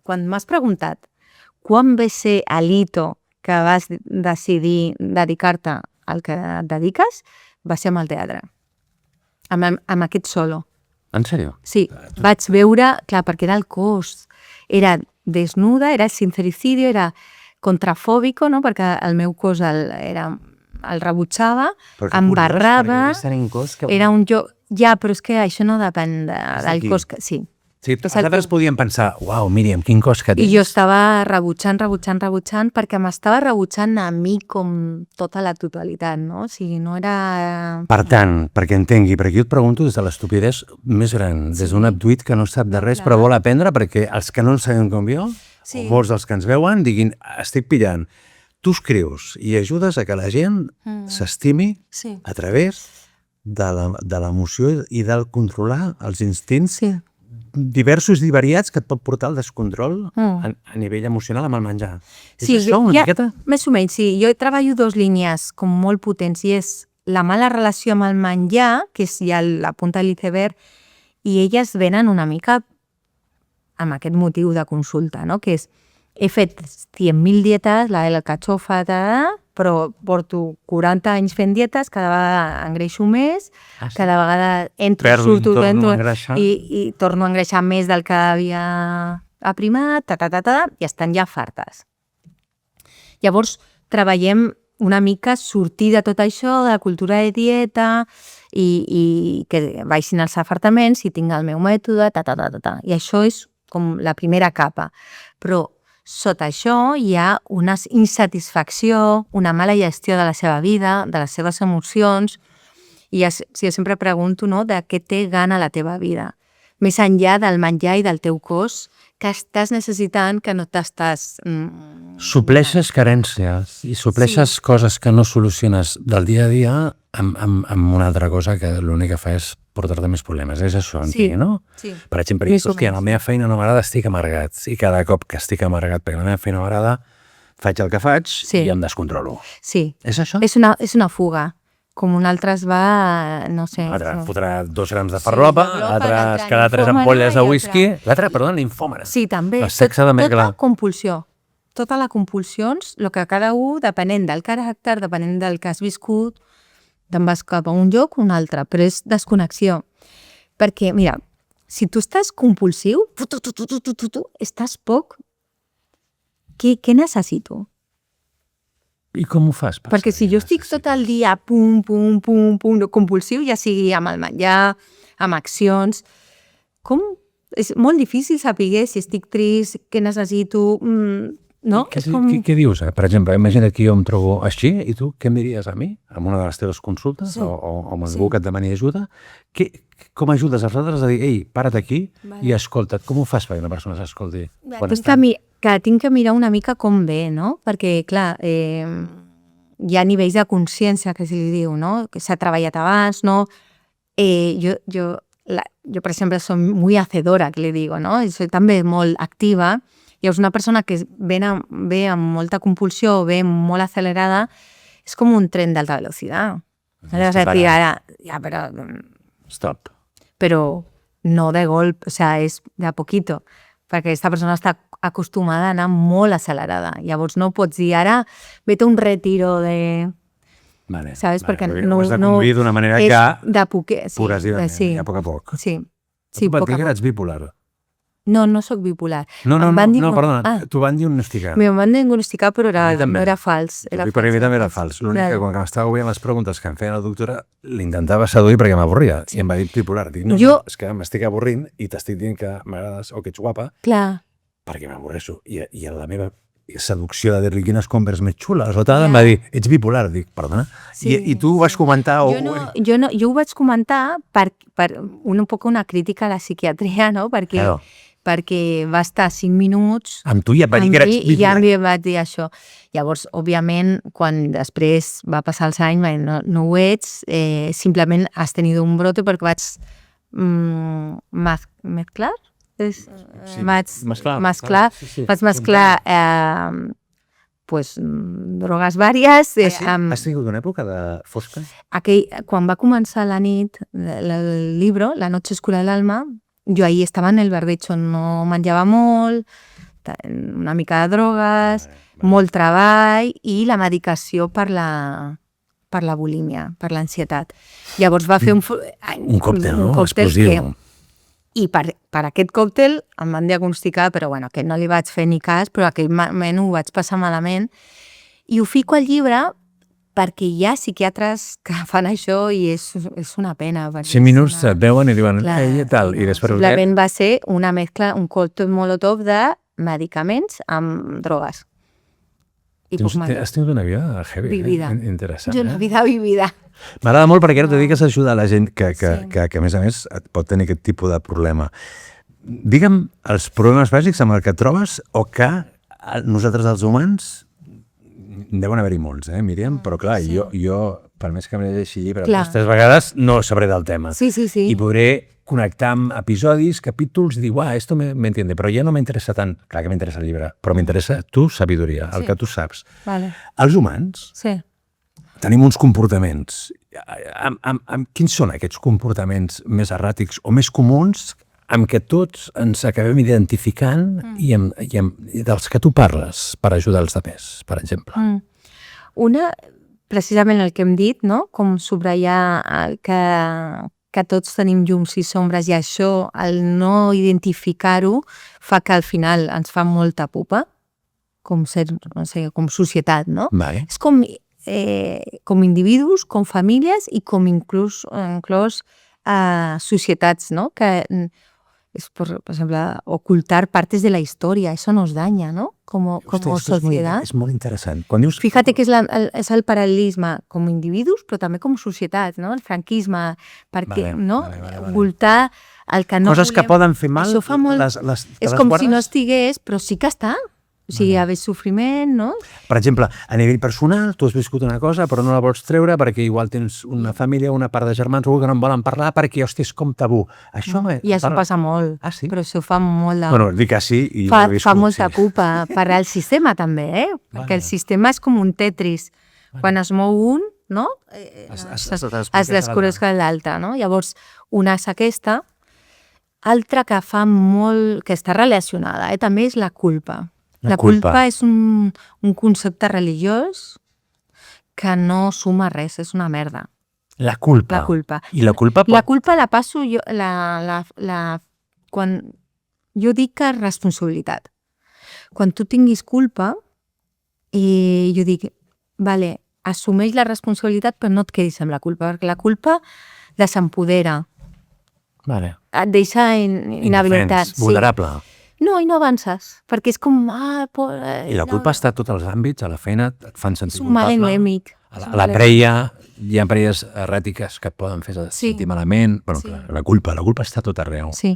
Quan m'has preguntat quan va ser a l'hito que vas decidir dedicar-te al que et dediques, va ser amb el teatre. Amb aquest solo. En sèrio? Sí, vaig veure, clar, perquè era el cost. Era desnuda, era sincericidio, era contrafòbico, no? Perquè el meu cos el rebutjava, embarrava, era un joc... Ja, però és que això no depèn del cos que... Sí. Sí, els altres podien pensar, uau, Míriam, quin cos que tens. I jo estava rebutjant, perquè m'estava rebutjant a mi com tota la totalitat, no? O sigui, no era... Per tant, perquè entengui, perquè jo et pregunto des de l'estupidesa més gran, des d'un abduït que no sap de res però vol aprendre, perquè els que no en sabem com jo, o molts dels que ens veuen, diguin, estic pillant. Tu escrius i ajudes a que la gent s'estimi a través de l'emoció i del controlar els instints diversos i variats que et pot portar al descontrol a nivell emocional amb el menjar. Sí, més o menys, sí. Jo treballo 2 línies com molt potents i és la mala relació amb el menjar, que és ja la punta de l'iceberg, i elles venen una mica amb aquest motiu de consulta, no? Que és, he fet 100.000 dietes, la de la cachofa, però porto 40 anys fent dietes, cada vegada engreixo més, cada vegada surto i torno a engreixar més del que havia aprimat, i estan ja fartes. Llavors, treballem una mica sortir de tot això, de la cultura de dieta, i que baixin els afartaments i tinc el meu mètode, I això és com la primera capa. Però sota això hi ha una insatisfacció, una mala gestió de la seva vida, de les seves emocions, i jo sempre pregunto, no?, de què té gana la teva vida, més enllà del menjar i del teu cos, que estàs necessitant, que no t'estàs... Supleixes carències i supleixes coses que no soluciones del dia a dia amb una altra cosa que l'únic que fa és portar-te més problemes. És això, no? Sí. Per exemple, hòstia, a la meva feina no m'agrada, estic amargat. I cada cop que estic amargat perquè la meva feina no m'agrada, faig el que faig i em descontrolo. Sí. És això? És una fuga. Com un altre es va, no sé... L'altre fotrà 2 grams de farlopa, l'altre es quedarà 3 ampolles de whisky, l'altre, perdona, linfòmana. Sí, també. El sexe de més clar. Tota compulsió. Totes les compulsions, el que cada un, depenent del caràcter, depenent del que has viscut, te'n vas cap a un lloc o un altre, però és desconnexió. Perquè, mira, si tu estàs compulsiu, estàs poc, què necessito? I com ho fas? Perquè si jo estic tot el dia pum, compulsiu, ja sigui amb el menjar, amb accions, és molt difícil saber si estic trist, què necessito, no? Què dius? Per exemple, imagina que jo em trobo així i tu què em diries a mi? En una de les teves consultes o amb algú que et demani ajuda? Com ajudes als altres a dir, ei, para't aquí i escolta't. Com ho fas perquè una persona s'escolti? Que tinc que mirar una mica com ve, no? Perquè, clar, hi ha nivells de consciència que se li diu, no? Que s'ha treballat abans, no? Jo, per exemple, soy muy hacedora, que li digo, no? I soy també molt activa. Llavors, una persona que ve amb molta compulsió o ve molt acelerada, és com un tren d'alta velocitat. És a dir, ara, ja, però... Stop. Però no de golpe, o sea, és de poquito, perquè aquesta persona està acostumada a anar molt accelerada. Llavors no pots dir, ara vete un retiro de... Vale, ¿sabes? Perquè no, ho has de conduir d'una manera que... De poquet, sí. Progressivament, a poc a poc. Sí. Tu per què eres bipolar? No soc bipolar. No, perdona, t'ho van diagnosticar. M'ho van diagnosticar, però no era fals. Per mi també era fals. L'únic que quan m'estava veient les preguntes que em feia la doctora, l'intentava seduir perquè m'avorria. I em va dir bipolar. Dic, no, és que m'estic avorrint i t'estic dient que m'agrades o que ets guapa. Clar. Perquè m'avorresso. I la meva seducció de dir-li quines compres més xules, em va dir, ets bipolar. Dic, perdona. I tu ho vas comentar? Jo ho vaig comentar per un poc una crítica a la psiquiatria, no? Perquè va estar 5 minuts... Amb tu i et va dir que eres bipolar. I ja em va dir això. Llavors, òbviament, quan després va passar els anys, no ho ets, simplement has tenit un brote perquè vaig mesclar? Vaig mesclar drogues vàries. Has tingut una època de fosca? Quan va començar la nit, el llibre, La noche oscura del alma, jo ahir estava en el verdecho, no menjava molt, una mica de drogues, molt treball i la medicació per la bulímia, per l'ansietat. Llavors va fer un còctel, no? Explosiu. I per aquest còctel em van diagnosticar, però bueno, que no li vaig fer ni cas, però aquell moment ho vaig passar malament. I ho fico al llibre perquè hi ha psiquiatres que fan això i és una pena. 5 minuts et veuen i diuen, i tal, i després... Simplement va ser una mescla, un còctel molotov de medicaments amb drogues. Has tingut una vida heavy, vivida. Interessant. Una vida vivida. M'agrada molt perquè ara et dediques a ajudar la gent que a més pot tenir aquest tipus de problema. Digue'm els problemes bàsics amb el que et trobes o que nosaltres els humans deuen haver-hi molts, Míriam? Però clar, jo, per més que em llegeixi llibre 3 vegades, no sabré del tema. Sí. I podré connectar amb episodis, capítols, i dir, esto me entiende, però ja no m'interessa tant. Clar que m'interessa el llibre, però m'interessa tu sabidoria, el que tu saps. Els humans tenim uns comportaments. Quins són aquests comportaments més erràtics o més comuns amb què tots ens acabem identificant i dels que tu parles per ajudar els altres, per exemple? Una, precisament el que hem dit, no? Com subratllar que tots tenim llums i sombres i això, el no identificar-ho, fa que al final ens fa molta pupa, com societat, no? És com individus, com famílies i com inclús societats, no? Que es, por ejemplo, ocultar partes de la historia. Eso nos daña, ¿no? Como sociedad. És molt interessant. Quan dius... Fíjate que és el paral·lelisme com a individus, però també com a societat, no? El franquisme, perquè, no? Ocultar el que no Coses que poden fer mal. Això fa molt... És com si no estigués, però sí que està. O sigui, hi ha sofriment, no? Per exemple, a nivell personal, tu has viscut una cosa, però no la vols treure perquè igual tens una família, una part de germans, que no en volen parlar perquè, hòstia, és com tabú. Això... I això passa molt. Ah, sí? Però això fa molt de... Bueno, dic que sí i ho he viscut. Fa molta culpa per al sistema, també, Perquè el sistema és com un Tetris. Quan es mou un, no? Es descobreix l'altre, no? Llavors, una és aquesta. Altra que fa molt... que està relacionada, també és la culpa. La culpa és un concepte religiós que no suma res, és una merda. La culpa? La culpa. I la culpa... La culpa la passo jo... Quan jo dic que responsabilitat. Quan tu tinguis culpa, jo dic, vale, assumeix la responsabilitat però no et quedis amb la culpa, perquè la culpa desempodera. Vale. Et deixa inhabilitat. Vulnerable. No, i no avances, perquè és com... I la culpa està a tots els àmbits, a la feina, et fan sentir culpable. És un mal endèmic. A la preia, hi ha parelles erràtiques que et poden fer sentir malament. Bueno, la culpa està a tot arreu. Sí.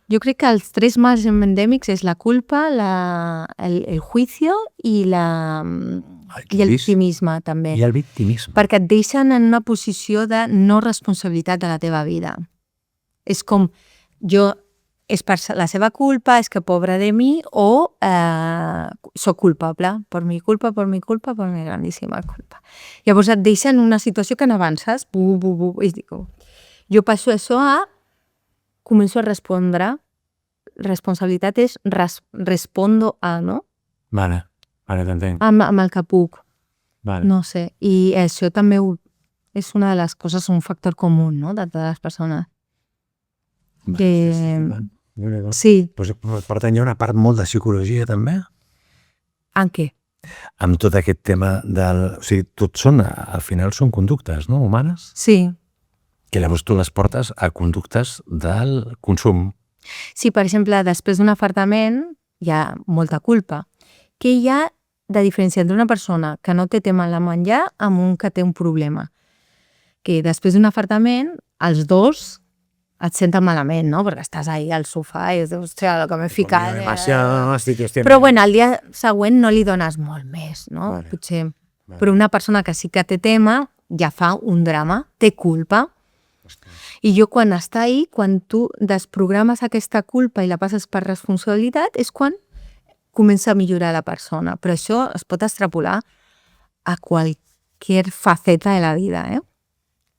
Jo crec que els 3 mals endèmics és la culpa, el juicio i el victimisme, també. I el victimisme. Perquè et deixen en una posició de no responsabilitat de la teva vida. És com, és per la seva culpa, és que pobra de mi, o soc culpable, per mi culpa, per mi grandíssima culpa. Llavors et deixa en una situació que no avances, jo passo això a, començo a respondre, responsabilitat és respondo a, no? Vale, t'entenc. Amb el que puc, vale. No sé, i això també és una de les coses, un factor comú, no?, de totes les persones. Sí. Per tant, hi ha una part molt de psicologia, també? En què? Amb tot aquest tema del... O sigui, tots són, al final són conductes, no?, humanes? Sí. Que llavors tu les portes a conductes del consum. Sí, per exemple, després d'un afartament hi ha molta culpa. Què hi ha de diferència entre una persona que no té tema a menjar amb un que té un problema? Que després d'un afartament, els dos et senten malament, no? Perquè estàs ahí al sofà i dius, hòstia, el que m'he ficat... Però bueno, el dia següent no li dones molt més, no? Potser. Però una persona que sí que té tema ja fa un drama, té culpa. I jo quan està ahí, quan tu desprogrames aquesta culpa i la passes per responsabilitat, és quan comença a millorar la persona. Però això es pot extrapolar a qualsevol faceta de la vida,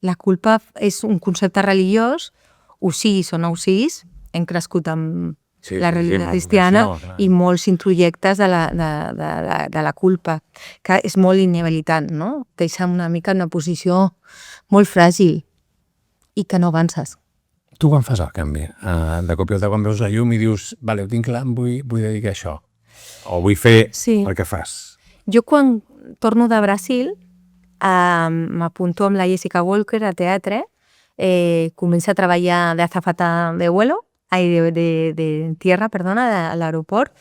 La culpa és un concepte religiós, ho siguis o no ho siguis, hem crescut amb la religió cristiana i molts introjectes de la culpa, que és molt inhabilitant, no? Deixa una mica en una posició molt fràgil i que no avances. Tu quan fas el canvi? De cop i volta quan veus la llum i dius, vale, ho tinc clar, em vull dedicar a això. O vull fer el que fas. Jo quan torno de Brasil m'apunto amb la Jessica Walker a teatre, començo a treballar de azafata de vuelo, de tierra, perdona, a l'aeroport,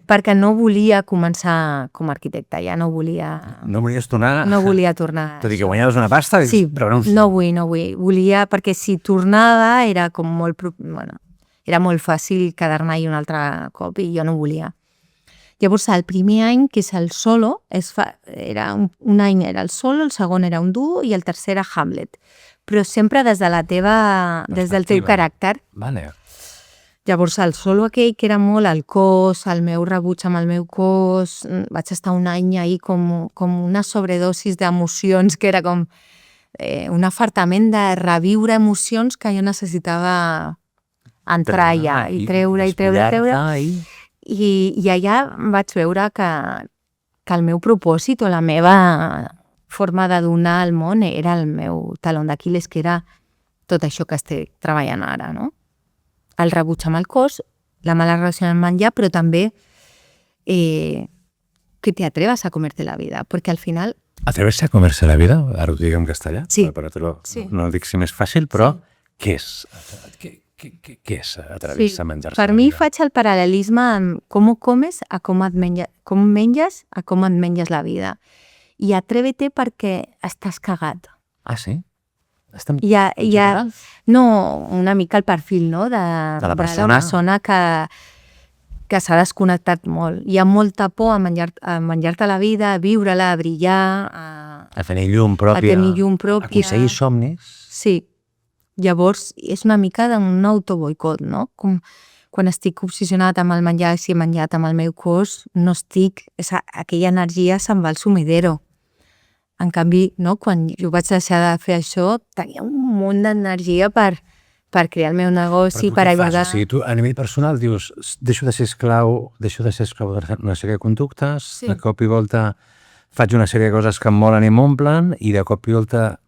perquè no volia començar com a arquitecta, ja no volia... No volies tornar? No volia tornar. Tot i que guanyaves una pasta? Sí, no vull. Volia, perquè si tornava era com molt... Bueno, era molt fàcil quedar-me un altre cop i jo no volia. Llavors, el primer any, que és el solo, era un any era el solo, el segon era un duo i el tercer era Hamlet. Però sempre des del teu caràcter. Vale. Llavors, el solo aquell, que era molt el cos, el meu rebuig amb el meu cos, vaig estar un any ahí com una sobredosis d'emocions, que era com un afartament de reviure emocions que jo necessitava entrar allà i treure. I allà vaig veure que el meu propòsit o la meva forma de donar al món era el meu taló d'Aquil·les, que era tot això que estic treballant ara, no? El rebuig amb el cos, la mala relació amb el menjar, però també que te atrevas a comerte la vida, perquè al final... Atreverse a comerse la vida? Ara ho dic en castellà? Sí. No dic si més fàcil, però què és? Què és atrevir-se a menjar-se per la mi vida? faig el paral·lelisme amb com comes a com menges a com et menges la vida. I atrévete perquè estàs cagat. Ah, sí? Estem... No, una mica el perfil, no? De la persona que s'ha desconnectat molt. Hi ha molta por a menjar-te la vida, a viure-la, a brillar, a tenir llum pròpia, a tenir llum pròpia. aconseguir somnis. Sí. Llavors, és una mica d'un autoboicot, no? Com quan estic obsessionat amb el menjar, si he menjat amb el meu cos, no estic... Aquella energia se'n va al sumidero. En canvi, no, quan jo vaig deixar de fer això, tenia un munt d'energia per crear el meu negoci, per ajudar... O sigui, tu a nivell personal dius, deixo de ser esclau d'una sèrie de conductes, de cop i volta faig una sèrie de coses que em molen i m'omplen, i de cop i volta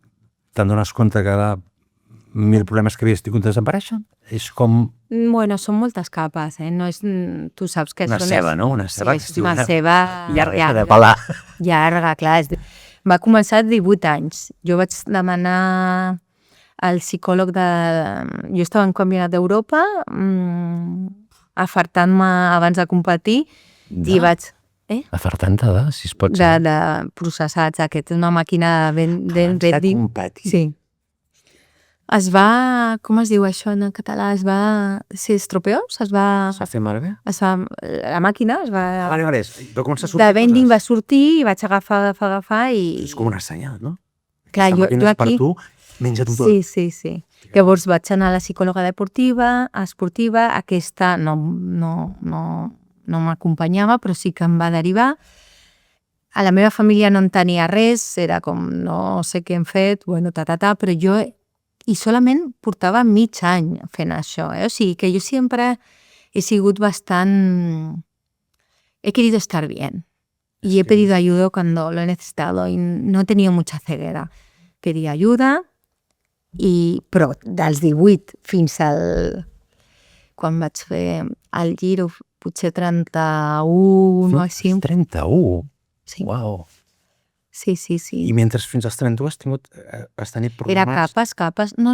te'n dones compte que 1000 problemes que havies tingut desapareixen? És com... Bueno, són moltes capes, No és... Tu saps que una ceba, no? Una ceba sí, és una ceba llarga de pelar. Llarga, clar. Va començar a 18 anys. Jo vaig demanar al psicòleg de... Jo estava en Campionat d'Europa, afartant-me abans de competir, i vaig... Afartant-te si es pot ser. De processats, aquest, una màquina ben de competir. Sí. Es va... Com es diu això en català? Es va... Sí, estropeós? Es va... Es va fer malbé? La màquina es va... Vale, va començar a sortir de vending va sortir i vaig agafar i... És com una senyal, no? Clar, jo aquí... per tu, menja tothom. Sí. Llavors vaig anar a la psicòloga esportiva, aquesta no m'acompanyava, però sí que em va derivar. A la meva família no en tenia res, era com, no sé què hem fet, bueno, però jo... I solament portava mig any fent això, O sigui, que jo sempre he sigut bastant... He querido estar bien. Y he pedido ayuda cuando lo he necesitado y no he tenido mucha ceguera. Pedí ayuda, però dels 18 fins al... Quan vaig fer el Giro, potser 31 o així. 31? Sí. Uau. Sí. I mentre fins als 31 has tenit problemes? Era capes. No,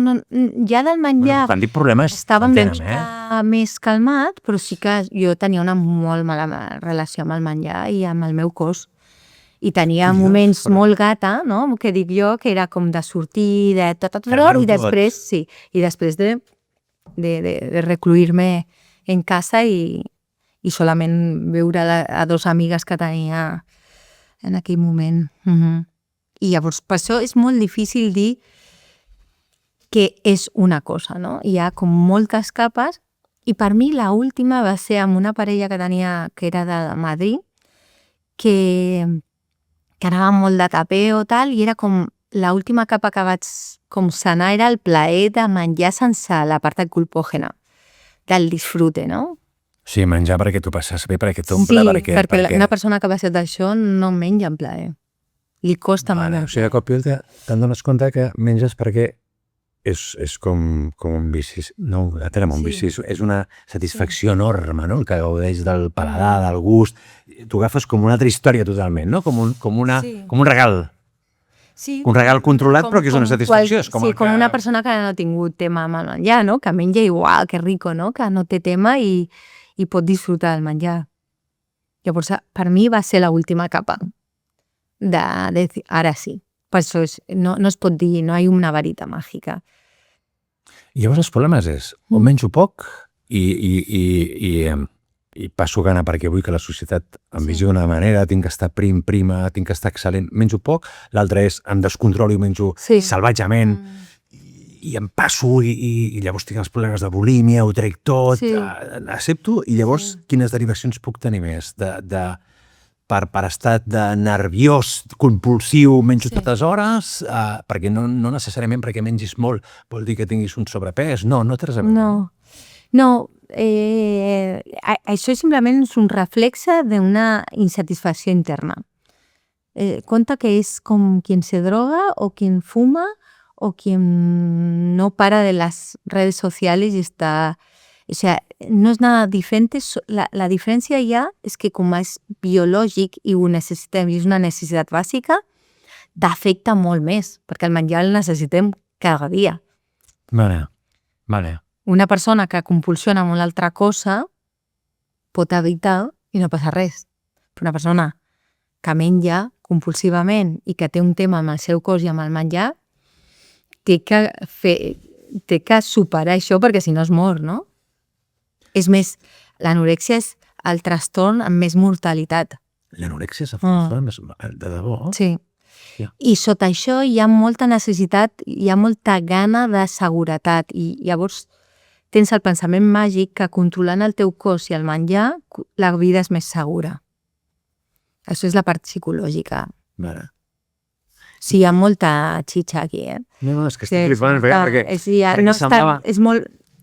ja del menjar... Quan dic problemes, estava més calmat, però sí que jo tenia una molt mala relació amb el menjar i amb el meu cos. I tenia moments molt gata, no?, que dic jo, que era com de sortir, de tot, i després, sí, i després de recluir-me en casa i solament veure a dos amigues que tenia en aquell moment. I llavors, per això és molt difícil dir que és una cosa, no? Hi ha com moltes capes, i per mi l'última va ser amb una parella que tenia, que era de Madrid, que anava molt de tapeo o tal, i era com l'última capa que vaig com sanar era el plaer de menjar sense la part culpògena, del disfrute, no? Sí, menjar perquè tu passes bé, perquè t'omple, perquè una persona que va ser d'això no menja en plaer. Li costa menjar. O sigui, de cop i volta te'n dones compte que menges perquè és com un vici. No, un vici. És una satisfacció enorme, no?, el que gaudeix del paladar, del gust. Tu agafes com una altra història totalment, no? Com un regal. Sí, un regal controlat, però que és una satisfacció. Com una persona que no ha tingut tema amb el menjar, no?, que menja igual, que rico, no?, que no té tema i pot disfrutar del menjar. Llavors, per mi va ser l'última capa de dir, ara sí. Per això no es pot dir, no hi ha una varita màgica. I llavors els problemes és, o menjo poc i passo gana perquè vull que la societat em vegi d'una manera, tinc que estar prima, tinc que estar excel·lent, menjo poc. L'altre és, em descontrolo i menjo salvatgement, i em passo, i llavors tinc els problemes de bulímia, ho trec tot, accepto, i llavors quines derivacions puc tenir més? Per estat de nerviós, compulsiu, menjo totes hores, perquè no necessàriament perquè mengis molt vol dir que tinguis un sobrepès, no té res a veure. No, això simplement és un reflexe d'una insatisfacció interna. Compte que és com quien se droga o quien fuma o quien no para de las redes sociales y está... O sea, no és nada diferent. La diferència ja és que com és biològic i ho necessitem, i és una necessitat bàsica, t'afecta molt més, perquè el menjar el necessitem cada dia. Vale. Una persona que compulsiona amb una altra cosa pot evitar i no passa res. Però una persona que menja compulsivament i que té un tema amb el seu cos i amb el menjar, té que superar això perquè si no es mor, no? És més, l'anorèxia és el trastorn amb més mortalitat. L'anorèxia és de debò? Sí. I sota això hi ha molta necessitat, hi ha molta gana de seguretat i llavors tens el pensament màgic que controlant el teu cos i el menjar la vida és més segura. Això és la part psicològica. Vale. Sí, hi ha molta xitxa aquí, No, és que estic flipant perquè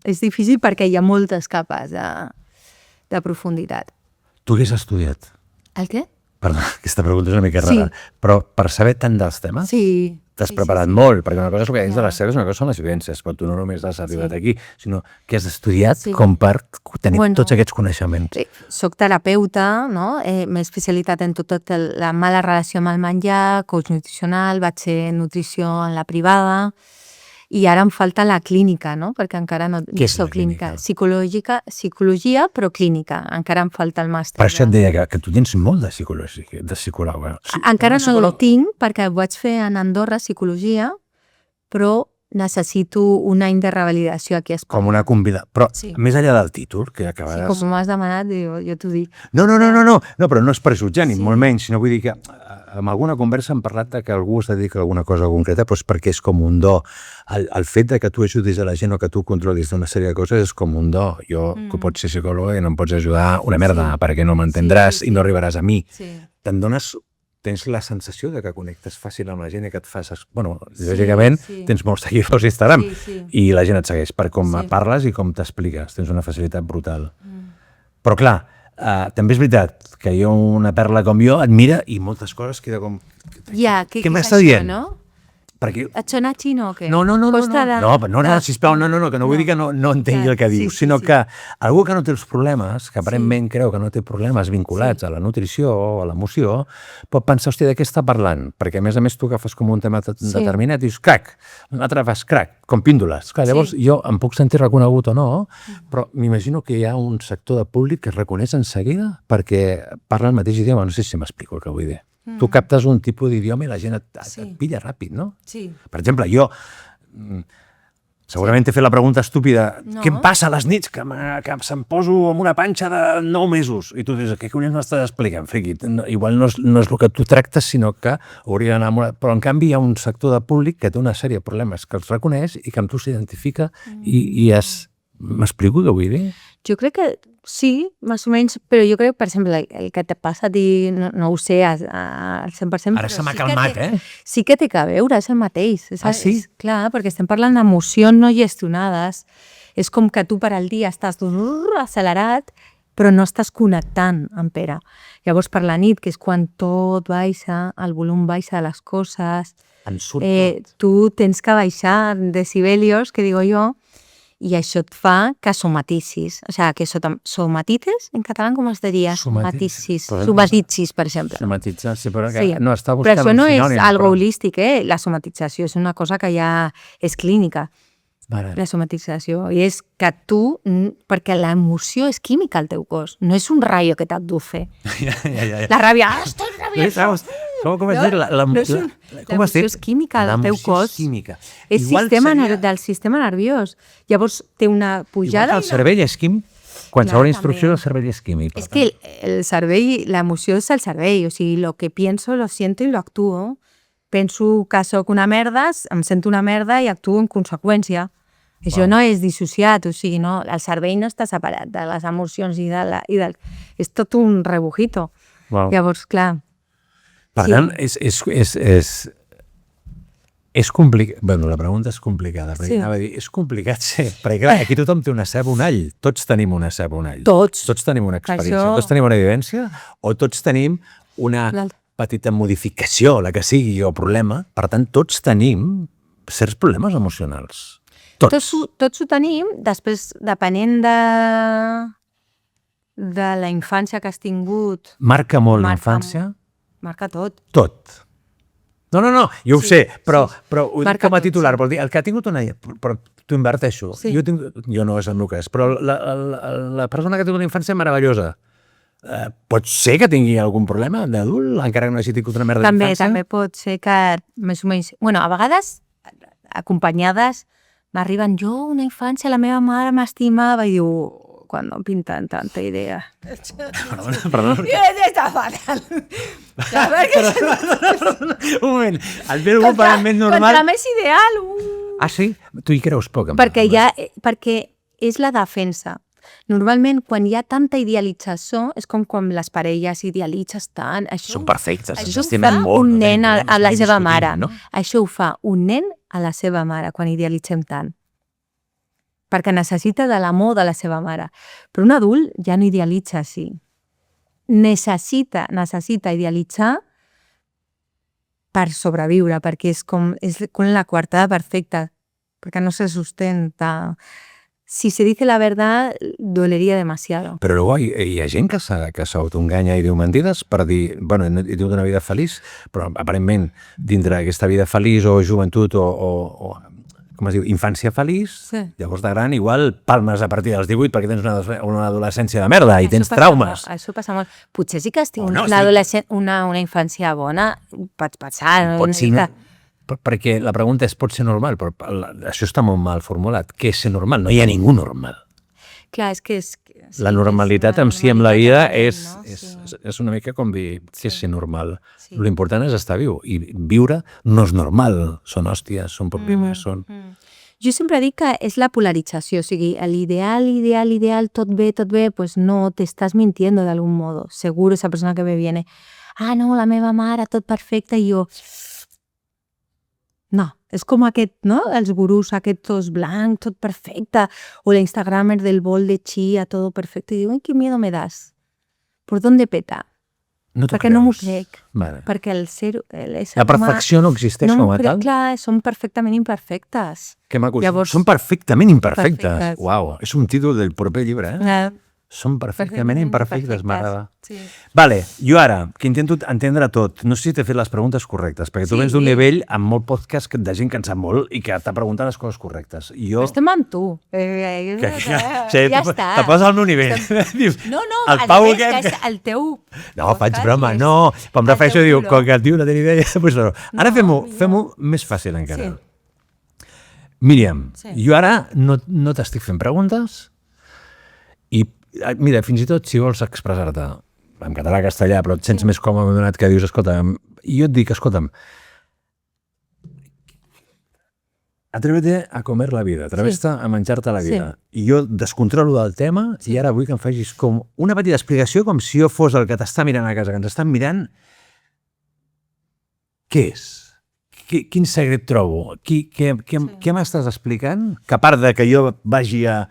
és difícil perquè hi ha moltes capes de profunditat. Tu què has estudiat? El què? Perdó, aquesta pregunta és una mica rara, però per saber tant dels temes t'has preparat molt, perquè una cosa és el que dins de les sèries, una cosa són les vivències, però tu no només has arribat aquí, sinó que has estudiat com per tenir tots aquests coneixements. Soc terapeuta, no? M'he especialitzat en tota la mala relació amb el menjar, coach nutricional, vaig ser nutrició en la privada, i ara em falta la clínica, no? Perquè encara no soc clínica. Psicologia, però clínica. Encara em falta el màster. Per això et deia que tu tens molt de psicòloga. Encara no el tinc perquè ho vaig fer en Andorra, psicologia, però necessito un any de revalidació aquí a Espanya. Com una convidada. Però més enllà del títol, que acabaràs... Sí, com m'has demanat, jo t'ho dic. No, però no és per jutjar, ni molt menys, sinó vull dir que en alguna conversa hem parlat que algú es dedica a alguna cosa concreta, però és perquè és com un do. El fet que tu ajudis a la gent o que tu controlis d'una sèrie de coses és com un do. Jo, que pots ser psicòloga i no em pots ajudar una merda, perquè no m'entendràs i no arribaràs a mi. Tens la sensació de que connectes fàcil amb la gent i que et fas... Bueno, lògicament, tens molts seguidors a Instagram i la gent et segueix per com parles i com t'expliques. Tens una facilitat brutal. Però clar, també és veritat que jo, una perla com jo, et mira i moltes coses queda com... Què m'està dient? Et sona xino o què? No, sisplau, que no vull dir que no entengui el que dius, sinó que algú que no té els problemes, que aparentment creu que no té problemes vinculats a la nutrició o a l'emoció, pot pensar, hòstia, de què està parlant? Perquè a més tu agafes com un tema determinat i dius, crac, l'altre fas crac, com píndoles. Llavors jo em puc sentir reconegut o no, però m'imagino que hi ha un sector de públic que es reconeix en seguida perquè parla el mateix idioma. No sé si m'explico el que vull dir. Tu captes un tipus d'idioma i la gent et pilla ràpid, no? Sí. Per exemple, jo segurament t'he fet la pregunta estúpida, què em passa a les nits que se'm poso amb una panxa de 9 mesos? I tu dius, què collons m'estàs explicant, friqui? Igual no és el que tu tractes, sinó que hauria d'anar amb una... Però en canvi hi ha un sector de públic que té una sèrie de problemes que els reconeix i que amb tu s'identifica i es... M'explico què vull dir? Jo crec que sí, més o menys, però jo crec que, per exemple, el que te passa a ti, no ho sé al 100%. Ara se m'ha calmat, Sí que té que veure, és el mateix. Sí? Clar, perquè estem parlant d'emocions no gestionades. És com que tu per al dia estàs accelerat, però no estàs connectant amb Pere. Llavors, per la nit, que és quan tot baixa, el volum baixa de les coses, tu tens que baixar decibelios, que digo jo, i això et fa que somaticis. O sigui, que somatites, en català com es diria? Somaticis, per exemple. Somatitzar, sí, però no està buscant però això no és algo holístic, la somatització és una cosa que ja és clínica. La somatització. I és que tu, perquè l'emoció és química al teu cos, no és un rayo que t'aduce. La ràbia, estoy rabioso. Com has dit? L'emoció és química del teu cos. És del sistema nerviós. Llavors té una pujada... Igual que el cervell és químic. Qualsevol instrucció del cervell és químic. És que el cervell, l'emoció és el cervell. O sigui, lo que pienso, lo siento y lo actúo. Penso que sóc una merda, em sento una merda i actuo en conseqüència. Això no és dissociat, o sigui, no, el cervell no està separat de les emocions i del... És tot un rebujito. Llavors, clar... Per tant, és complicat... Bé, la pregunta és complicada, perquè anava a dir, és complicat ser... Perquè clar, aquí tothom té una ceba, un all. Tots tenim una ceba, un all. Tots. Tots tenim una experiència, tots tenim una vivència, o tots tenim una petita modificació, la que sigui, o problema. Per tant, tots tenim certs problemes emocionals. Tots ho tenim, després, depenent de la infància que has tingut... Marca molt l'infància? Marca tot. Tot. No, jo ho sé, però ho dic com a titular, vol dir, el que ha tingut una... Però t'ho inverteixo. Sí. Jo no és el meu cas, però la persona que té una infància meravellosa pot ser que tingui algun problema d'adult, encara que no hagi tingut una merda d'infància? També pot ser que més o menys... Bueno, a vegades, acompanyades, m'arriben, jo, una infància, la meva mare m'estimava, i diu, quan no pintan tanta idea. Perdona. Està fatal. Un moment, el meu comportament normal... Contra més ideal. Ah, sí? Tu hi creus poc? Perquè és la defensa. Normalment, quan hi ha tanta idealització, és com quan les parelles idealitzes tant. Són perfectes, ens això ho estimen fa molt. un nen a la seva mare. No? Això ho fa un nen a la seva mare, quan idealitzem tant. Perquè necessita de l'amor de la seva mare. Però un adult ja no idealitza així. Necessita idealitzar per sobreviure, perquè és com la coartada perfecta, perquè no se sustenta. Si se dice la verdad, dolería demasiado. Però luego hi ha gent que s'autoenganya i diu mentides per dir, bueno, he tingut una vida feliç, però aparentment dintre d'aquesta vida feliç o joventut o com es diu, infància feliç, Sí. llavors de gran igual palmes a partir dels 18 perquè tens una adolescència de merda i tens traumes. Això passa molt. Potser sí que has tingut no, una adolescent, una infància bona, pots passar. Pot ser, perquè la pregunta és, pot ser normal? Però això està molt mal formulat. Què és ser normal? No hi ha ningú normal. Clar, és que... La normalitat en si amb la vida és una mica com dir què és ser normal. Sí. L'important és estar viu. I viure no és normal. Són hòsties, són problemes, són... Jo sempre dic que és la polarització, o sigui, l'ideal, tot bé, pues no, t'estàs mintiendo de algún modo. Seguro esa persona que me viene, no, la meva mare, tot perfecte, i jo... No, és com aquest, no? Els gurús, aquest tos blanc, tot perfecte, o l'Instagramer del bol de chia, todo perfecte, i diu, qué miedo me das? ¿Por dónde peta? No t'ho Perquè no m'ho creus. crec. Vale. Perquè La perfecció no existeix com a tal? Clar, són perfectament imperfectes. Que maco. Llavors- Són perfectament imperfectes. Perfectes. Uau, és un títol del proper llibre, eh? Són perfectament imperfectes, m'agrada. Sí. Vale, jo ara, que intento entendre tot, no sé si t'he fet les preguntes correctes, perquè tu Sí. vens d'un nivell amb molt podcast de gent que en sap molt i que t'ha preguntat les coses correctes. I jo... Estem amb tu. Ja està. Te poses al meu nivell. Dius, No, el al Pau revés, aquest... que és el teu... No, faig podcast broma, és no. Però em el refereixo a teu dir, color. com que el tio no té ni idea, doncs no. Ara No, fem-ho més fàcil encara. Sí. Míriam, Sí. jo ara no t'estic fent preguntes i, mira, fins i tot si vols expressar-te en català, castellà, però et sents més còmode donat que dius, escolta, jo et dic, escolta'm, atrévete a comer la vida, atrévete a menjar-te la vida. I jo descontrolo del tema i ara vull que em facis com una petita explicació com si jo fos el que t'està mirant a casa, que ens estan mirant. Què és? Quin secret trobo? Què m'estàs explicant? Que a part de que jo vagi a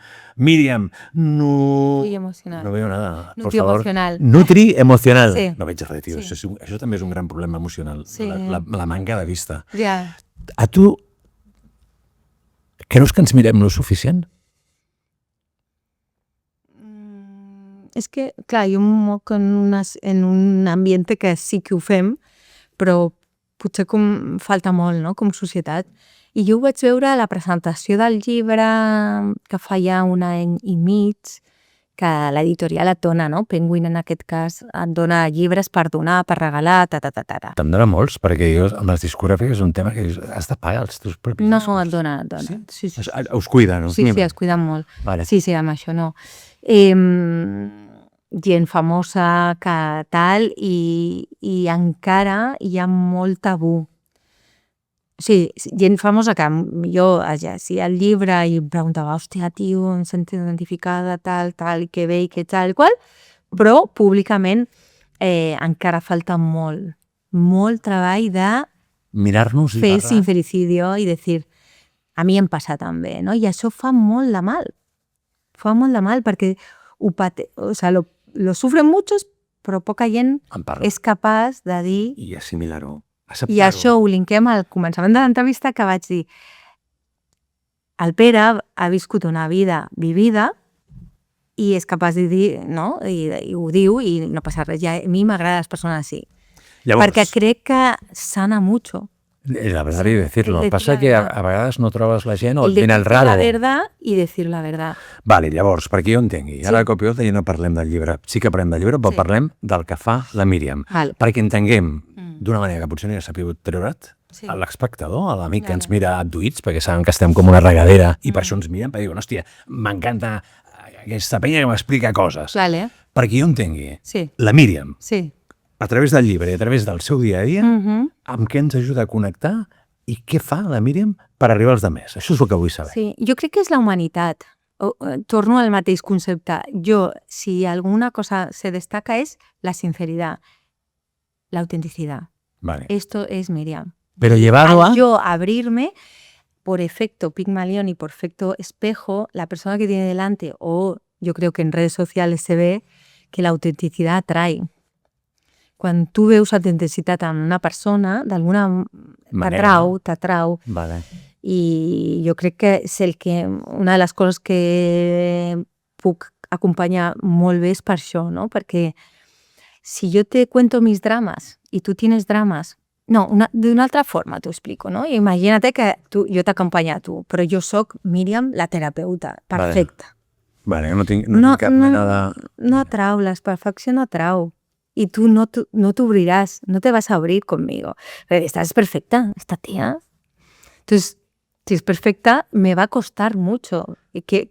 Míriam, Nutri emocional. no veo nada. Nutri emocional. Nutri emocional. Sí. No veig res, tio. Sí. Això també és un gran problema emocional. Sí. La manca de vista. Ja. A tu, creus que ens mirem lo suficient? És que, clar, jo em moc en un ambient que sí que ho fem, però potser com falta molt, no?, com societat. I jo ho vaig veure a la presentació del llibre que fa ja un any i mig, que l'editorial et dona, no? Penguin, en aquest cas, et dona llibres per donar, per regalar, ta. Te'n dona molts, perquè jo, amb les discogràfiques és un tema que has de pagar els teus propis No, discos. et dona. Sí. Us cuida, no? Sí, es cuiden molt. Vale. Sí, amb això no. Gent famosa que tal, i encara hi ha molt tabú. Sí, gent famosa que jo llegia el llibre i em preguntava, hòstia, tio, em sento identificada, tal, i que bé, i que tal, qual, però públicament encara falta molt treball de mirar-nos i fer parlar. sincericidio i dir, a mi em passa també, no? I això fa molt de mal. Fa molt de mal perquè lo sufren muchos, però poca gent En parla. és capaç de dir... I assimilar-ho. I això ho linkem al començament de l'entrevista, que vaig dir, el Pere ha viscut una vida vivida i és capaç de dir, no? I ho diu i no passa res. I a mi m'agraden les persones així. Llavors, Perquè crec que sana mucho. La verdad y decirlo. El El que passa decir la que verdad. a vegades no trobes la gent o El et ven el decir la raro. verdad y decir la verdad. Vale, llavors, perquè jo entengui, ara cop jo ja no parlem del llibre, sí que parlem del llibre, però Sí. parlem del que fa la Míriam. Val. Perquè entenguem, d'una manera que potser no hi ha sabut treure't, Sí. a l'espectador, a l'amic que ens mira abduïts, perquè saben que estem com una regadera, i per això ens miren, perquè diuen, hòstia, m'encanta aquesta penya que m'explica coses. Vale. Perquè jo entengui, Sí. la Míriam, Sí. a través del llibre i a través del seu dia a dia, Mhm. amb què ens ajuda a connectar i què fa la Míriam per arribar als demés. Això és el que vull saber. Sí, jo crec que és la humanitat. Torno al mateix concepte. Jo, si alguna cosa se destaca és la sinceritat, la autenticidad. Vale. Esto es Miriam. Pero llevado a... Al yo abrirme, por efecto Pigmalión y por efecto espejo, la persona que tiene delante, o yo creo que en redes sociales se ve que la autenticidad atrae. Quan tu veus autenticitat en una persona, d'alguna Manera. t'atrau. Vale. I jo crec que és una de les coses que puc acompanyar molt bé és per això, ¿no? Perquè si yo te cuento mis dramas y tú tienes dramas, no, de una altra forma t'ho explico, no? Imagina't que jo t'acompanyo a tu, però jo sóc Míriam, la terapeuta, perfecta. Vale, no tinc cap mena de... No atrau, la perfecció no atrau. Y tú no t'obriràs, no te vas a abrir conmigo. Estás perfecta, esta tía. Entonces, si es perfecta, me va a costar mucho.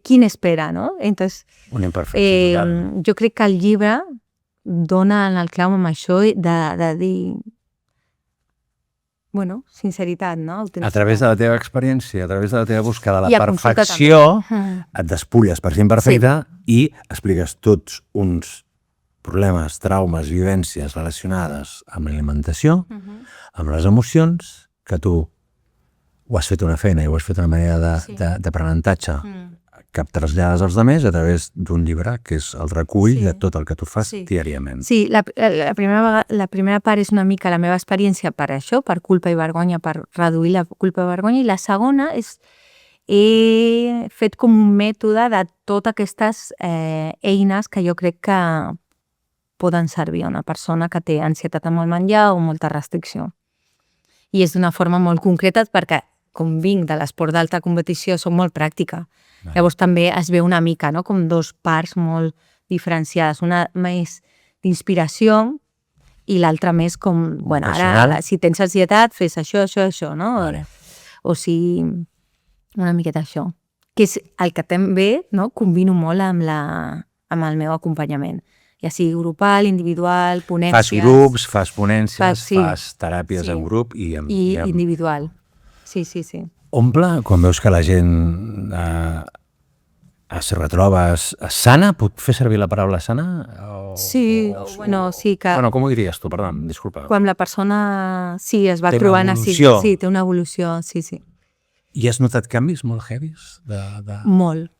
¿Quién espera, no? Entonces, Un imperfecte total. jo crec que el llibre dona en el clau amb això de dir, bueno, sinceritat, no? Autenticitat. A través de la teva experiència, a través de la teva busca de I la a consulta perfecció, també. et despulles per ser imperfecte i expliques tots uns problemes, traumes, vivències relacionades amb l'alimentació, amb les emocions, que tu ho has fet una feina i ho has fet una manera d'aprenentatge que trasllades als altres a través d'un llibre que és el recull de tot el que tu fas diàriament. Sí, la primera part és una mica la meva experiència per això, per culpa i vergonya, per reduir la culpa i vergonya, i la segona és he fet com un mètode de totes aquestes eines que jo crec que poden servir a una persona que té ansietat amb el menjar o molta restricció. I és d'una forma molt concreta perquè, com vinc de l'esport d'alta competició, soc molt pràctica. Llavors també es veu una mica, no?, com dos parts molt diferenciades. Una més d'inspiració i l'altra més com, bueno, ara, si tens ansietat, fes això, no? Vale. O si... una miqueta això. Que és el que també, no?, combino molt amb el meu acompanyament. Ja sigui grupal, individual, ponències... Fas grups, fas ponències, sí. fas teràpies en grup i... I individual. Sí. Omple, quan veus que la gent es retroba sana, puc fer servir la paraula sana? Sí, sí que... Bueno, com ho diries tu? Perdó, disculpa. Quan la persona, sí, es va té trobant així. Sí, té una evolució, sí. I has notat canvis molt heavies? Molt.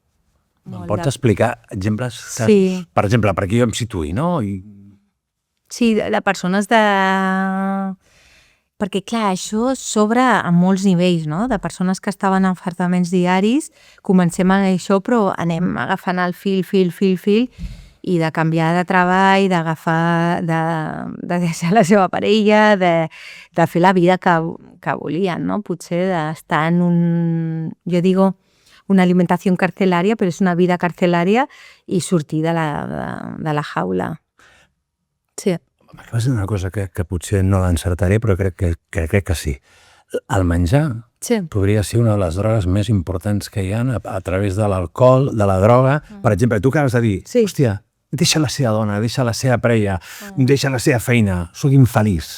Em pots explicar exemples? Sí. Per exemple, perquè jo em situï, no? Sí, de persones de... Perquè, clar, això s'obre a molts nivells, no? De persones que estaven en fartaments diaris, comencem a això, però anem agafant el fil, i de canviar de treball, d'agafar, de deixar la seva parella, de fer la vida que volien, no? Potser d'estar en jo digo, una alimentació carcelària, però és una vida carcelària i sortir de la jaula. Sí. M'acabes de dir una cosa que potser no l'encertaré, però crec que sí. El menjar podria ser una de les drogues més importants que hi ha a través de l'alcohol, de la droga. Per exemple, tu acabes de dir, hòstia, deixa la seva dona, deixa la seva parella, deixa la seva feina, soc infeliç.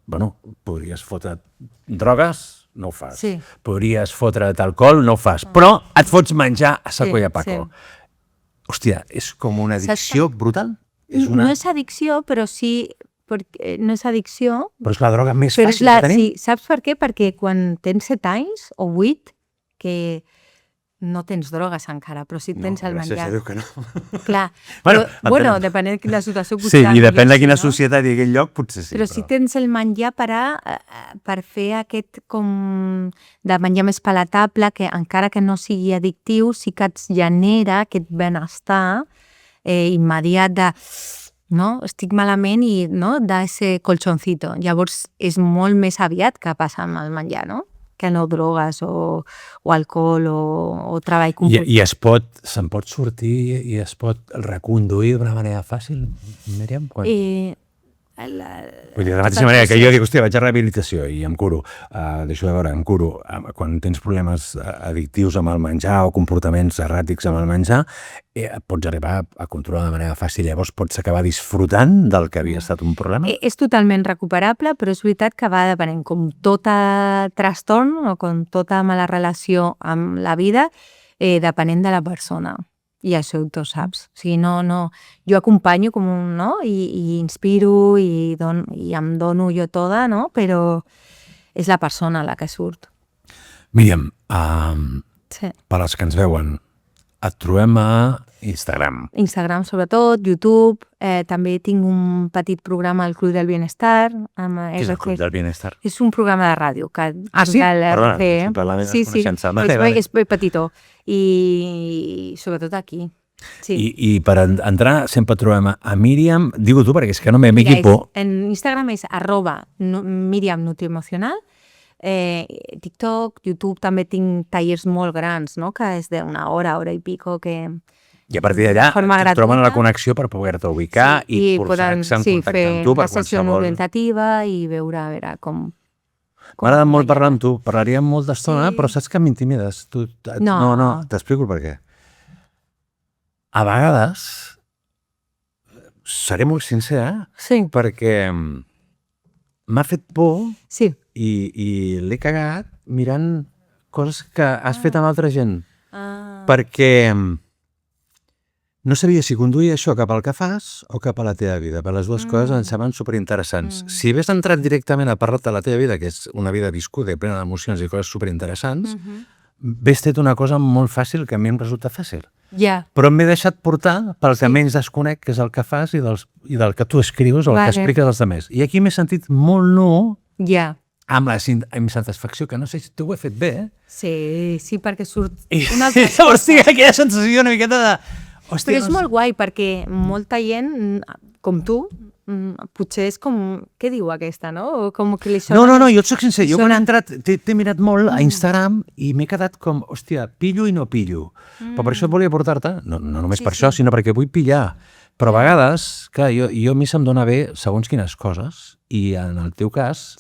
Bueno, podries fotre drogues, no ho fas. Sí. Podries fotre't alcohol, no ho fas. Però et fots menjar a saco i a paco. Hòstia, és com una addicció brutal? No és addicció, però sí... No és addicció... Però és la droga més fàcil de tenir? Sí, saps per què? Perquè quan tens 7 anys o 8, que no tens drogues encara, però sí tens el menjar. No, gràcies a Déu que no. Clar, bueno, depenent de quina situació... Sí, i depèn de quina societat i aquell lloc, potser sí. Però si tens el menjar per fer aquest com de menjar més palatable, que encara que no sigui addictiu, sí que et genera aquest benestar immediat de no? Estic malament i no? Da ese colchoncito. Llavors és molt més aviat que passa amb el menjar, no? Que no drogues o alcohol o treball compulsiu. I se'n pot sortir i es pot reconduir d'una manera fàcil, Míriam? Vull dir, de la mateixa manera que jo dic, hòstia, vaig a rehabilitació i em curo, deixo de veure, em curo, quan tens problemes addictius amb el menjar o comportaments erràtics amb el menjar, pots arribar a controlar de manera fàcil, llavors pots acabar disfrutant del que havia estat un problema? És totalment recuperable, però és veritat que va depenent, com tot trastorn o com tota mala relació amb la vida, depenent de la persona. I això tu ho saps. O sigui, jo acompanyo com un, no? I inspiro i em dono jo tota, no? Però és la persona la que surt. Míriam, Sí. per als que ens veuen, et trobem a Instagram. Instagram, sobretot, YouTube. També tinc un petit programa al Club del Bienestar. Què és el Club del Bienestar? És un programa de ràdio. Sí? Perdona, simplement desconeixença. És petitó. I sobretot aquí. Sí. I per entrar sempre trobem a Míriam, digue tu perquè és que no m'equipo. En Instagram és @Míriam Nutriemocional. TikTok, YouTube també tinc tallers molt grans, no? Que és d'una hora i pico que... I a partir d'allà et troben la connexió per poder-te ubicar i posar-se en contacte amb tu per qualsevol... Sí, fer la sessió orientativa i veure, a veure com... M'agrada molt parlar amb tu, parlaríem molt d'estona, però saps que m'intimides. No, t'explico el per què. A vegades, seré molt sincer, perquè m'ha fet por i l'he cagat mirant coses que has fet amb altra gent. Perquè no sabia si conduïa això cap al que fas o cap a la teva vida. Per les dues coses em semblen superinteressants. Si hagués entrat directament a parlar de la teva vida, que és una vida viscuda i plena d'emocions i coses superinteressants, hagués fet una cosa molt fàcil que a mi em resulta fàcil. Però m'he deixat portar pel que menys desconec, que és el que fas i del que tu escrius o el que expliques als altres. I aquí m'he sentit molt nu amb la satisfacció, que no sé si tu ho he fet bé. Sí, perquè surt una altra cosa. Llavors tinc aquella sensació una miqueta de... Però és molt guai perquè molta gent, com tu, potser és com... Què diu aquesta, no? Com que li sona... No, jo et soc sincer. Jo quan he entrat t'he mirat molt a Instagram i m'he quedat com, hòstia, pillo i no pillo. Però per això et volia portar-te, no només per això, sinó perquè vull pillar. Però a vegades, clar, jo a mi se'm dona bé segons quines coses i en el teu cas,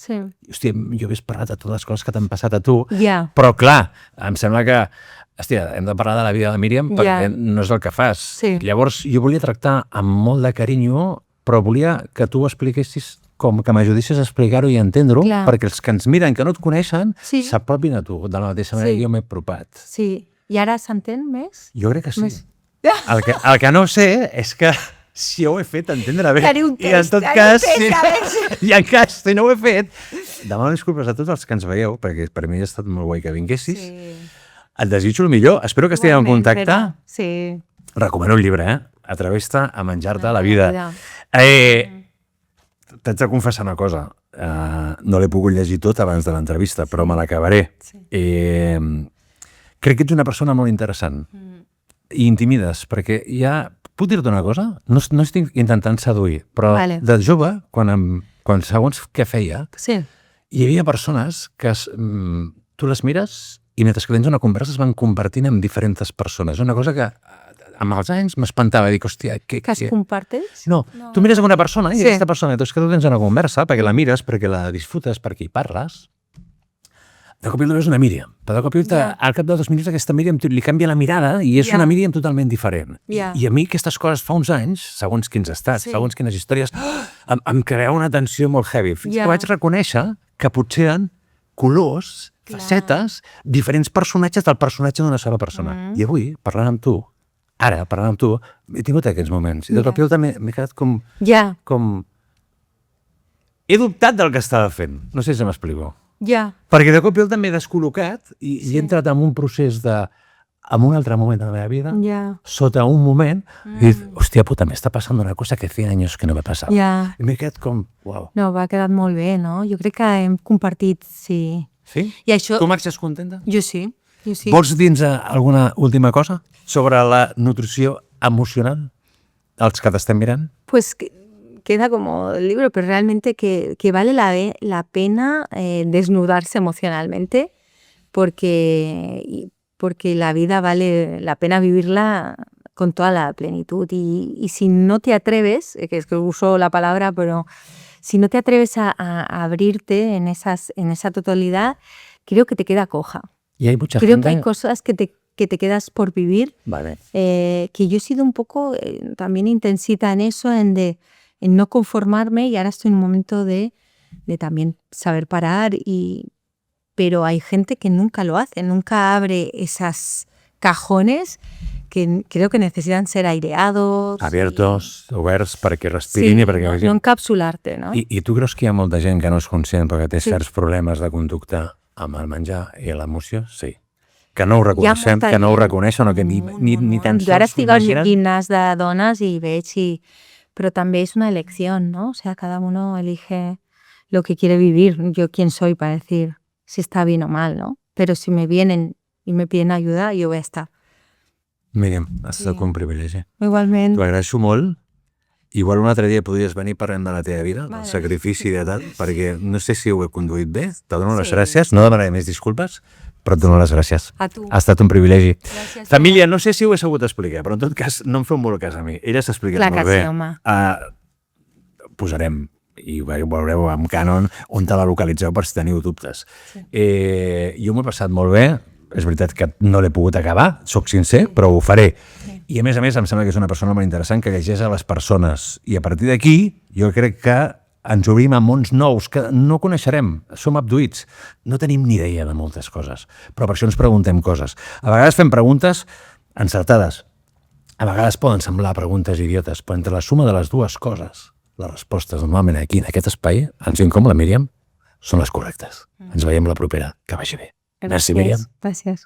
hòstia, jo hagués parlat de totes les coses que t'han passat a tu, però clar, em sembla que hòstia, hem de parlar de la vida de Míriam perquè no és el que fas. Llavors, jo volia tractar amb molt de carinyo, però volia que tu ho expliquessis com que m'ajudessis a explicar-ho i a entendre-ho, perquè els que ens miren, que no et coneixen, s'apropin a tu, de la mateixa manera que jo m'he apropat. Sí, i ara s'entén més? Jo crec que sí. El que no sé és que si ho he fet entendre bé. I en tot cas, si no ho he fet, demano disculpes a tots els que ens veieu, perquè per mi ha estat molt guai que vinguessis. Et desitjo el millor. Espero que estiguem en contacte. Sí. Recomano un llibre, Atreveix-te a menjar-te la vida. T'haig de confessar una cosa. No l'he pogut llegir tot abans de l'entrevista, però me l'acabaré. Crec que ets una persona molt interessant. I intimides, perquè ja... Puc dir-te una cosa? No estic intentant seduir, però de jove, quan segons què feia, hi havia persones que tu les mires i mentre que tens una conversa es van convertint en diferents persones. Una cosa que amb els anys m'espantava, dic, hòstia... Que es comparteix? No, tu mires una persona i aquesta persona, és que tu tens una conversa perquè la mires, perquè la disfrutes, perquè hi parles. De cop i volta és una Míriam, però de cop i volta, al cap de 2 minuts, aquesta Míriam li canvia la mirada i és una Míriam totalment diferent. I a mi aquestes coses fa uns anys, segons quins estats, segons quines històries, em crea una tensió molt heavy. Fins que vaig reconèixer que potser eren colors, facetes, diferents personatges del personatge d'una sola persona. I avui, parlant amb tu, he tingut aquests moments. I de cop i volta m'he quedat com... He dubtat del que estava fent. No sé si m'explico. Perquè de cop i volta m'he descol·locat i he entrat en un procés en un altre moment de la meva vida, sota un moment, i dic, hòstia puta, m'està passant una cosa que feia anys que no me passava. I m'he quedat com, uau. No, va quedat molt bé, no? Jo crec que hem compartit, sí. Sí? Tu marxes contenta? Jo sí. Vols dir-nos alguna última cosa sobre la nutrició emocional? Els que t'estem mirant? Pues queda como el libro, pero realmente que vale la pena desnudarse emocionalmente porque la vida vale la pena vivirla con toda la plenitud. Y si no te atreves, que es que uso la palabra, pero si no te atreves a abrirte en esa totalidad, creo que te queda coja. Y hay mucha Creo gente... que hay cosas que te quedas por vivir, Vale. que yo he sido un poco también intensita en eso, en no conformarme, y ahora estoy en un momento de también saber parar, pero hay gente que nunca lo hace, nunca abre esas cajones que creo que necesitan ser aireados. Abiertos, oberts, perquè respirin i perquè... No encapsular-te, no? I tu creus que hi ha molta gent que no és conscient perquè té certs problemes de conducta amb el menjar i l'emoció? Sí. Que no ho reconeixen, que no ho reconeixen o que ni tan sols... Jo ara estic al gimnàs de dones i veig, però també és una elección, ¿no? O sea, cada uno elige lo que quiere vivir. Yo quién soy para decir si está bien o mal, ¿no? Pero si me vienen y me piden ayuda, yo voy a estar. Míriam, ha estat un privilegi. Igualment. T'ho agraeixo molt. Igual un altre dia podries venir parlant de la teva vida, del sacrifici de tal, perquè no sé si ho he conduït bé. Te dono les gràcies, no demanaré més disculpes, però et dono les gràcies. A tu. Ha estat un privilegi. Gràcies. Família, no sé si ho he sabut explicar, però en tot cas no em feu molt cas a mi. Ella s'ha explicat molt bé. Clar que sí, home. Posarem, i ho veureu amb Canon, on te la localitzeu per si teniu dubtes. Jo m'ho he passat molt bé. És veritat que no l'he pogut acabar, sóc sincer, però ho faré. I a més, em sembla que és una persona molt interessant que llegeix a les persones. I a partir d'aquí, jo crec que ens obrim a mons nous que no coneixerem. Som abduïts. No tenim ni idea de moltes coses. Però per això ens preguntem coses. A vegades fem preguntes encertades. A vegades poden semblar preguntes idiotes, però entre la suma de les dues coses, les respostes normalment aquí, en aquest espai, ens diuen com la Míriam, són les correctes. Ens veiem la propera. Que vagi bé. Gràcies, Míriam. Gràcies.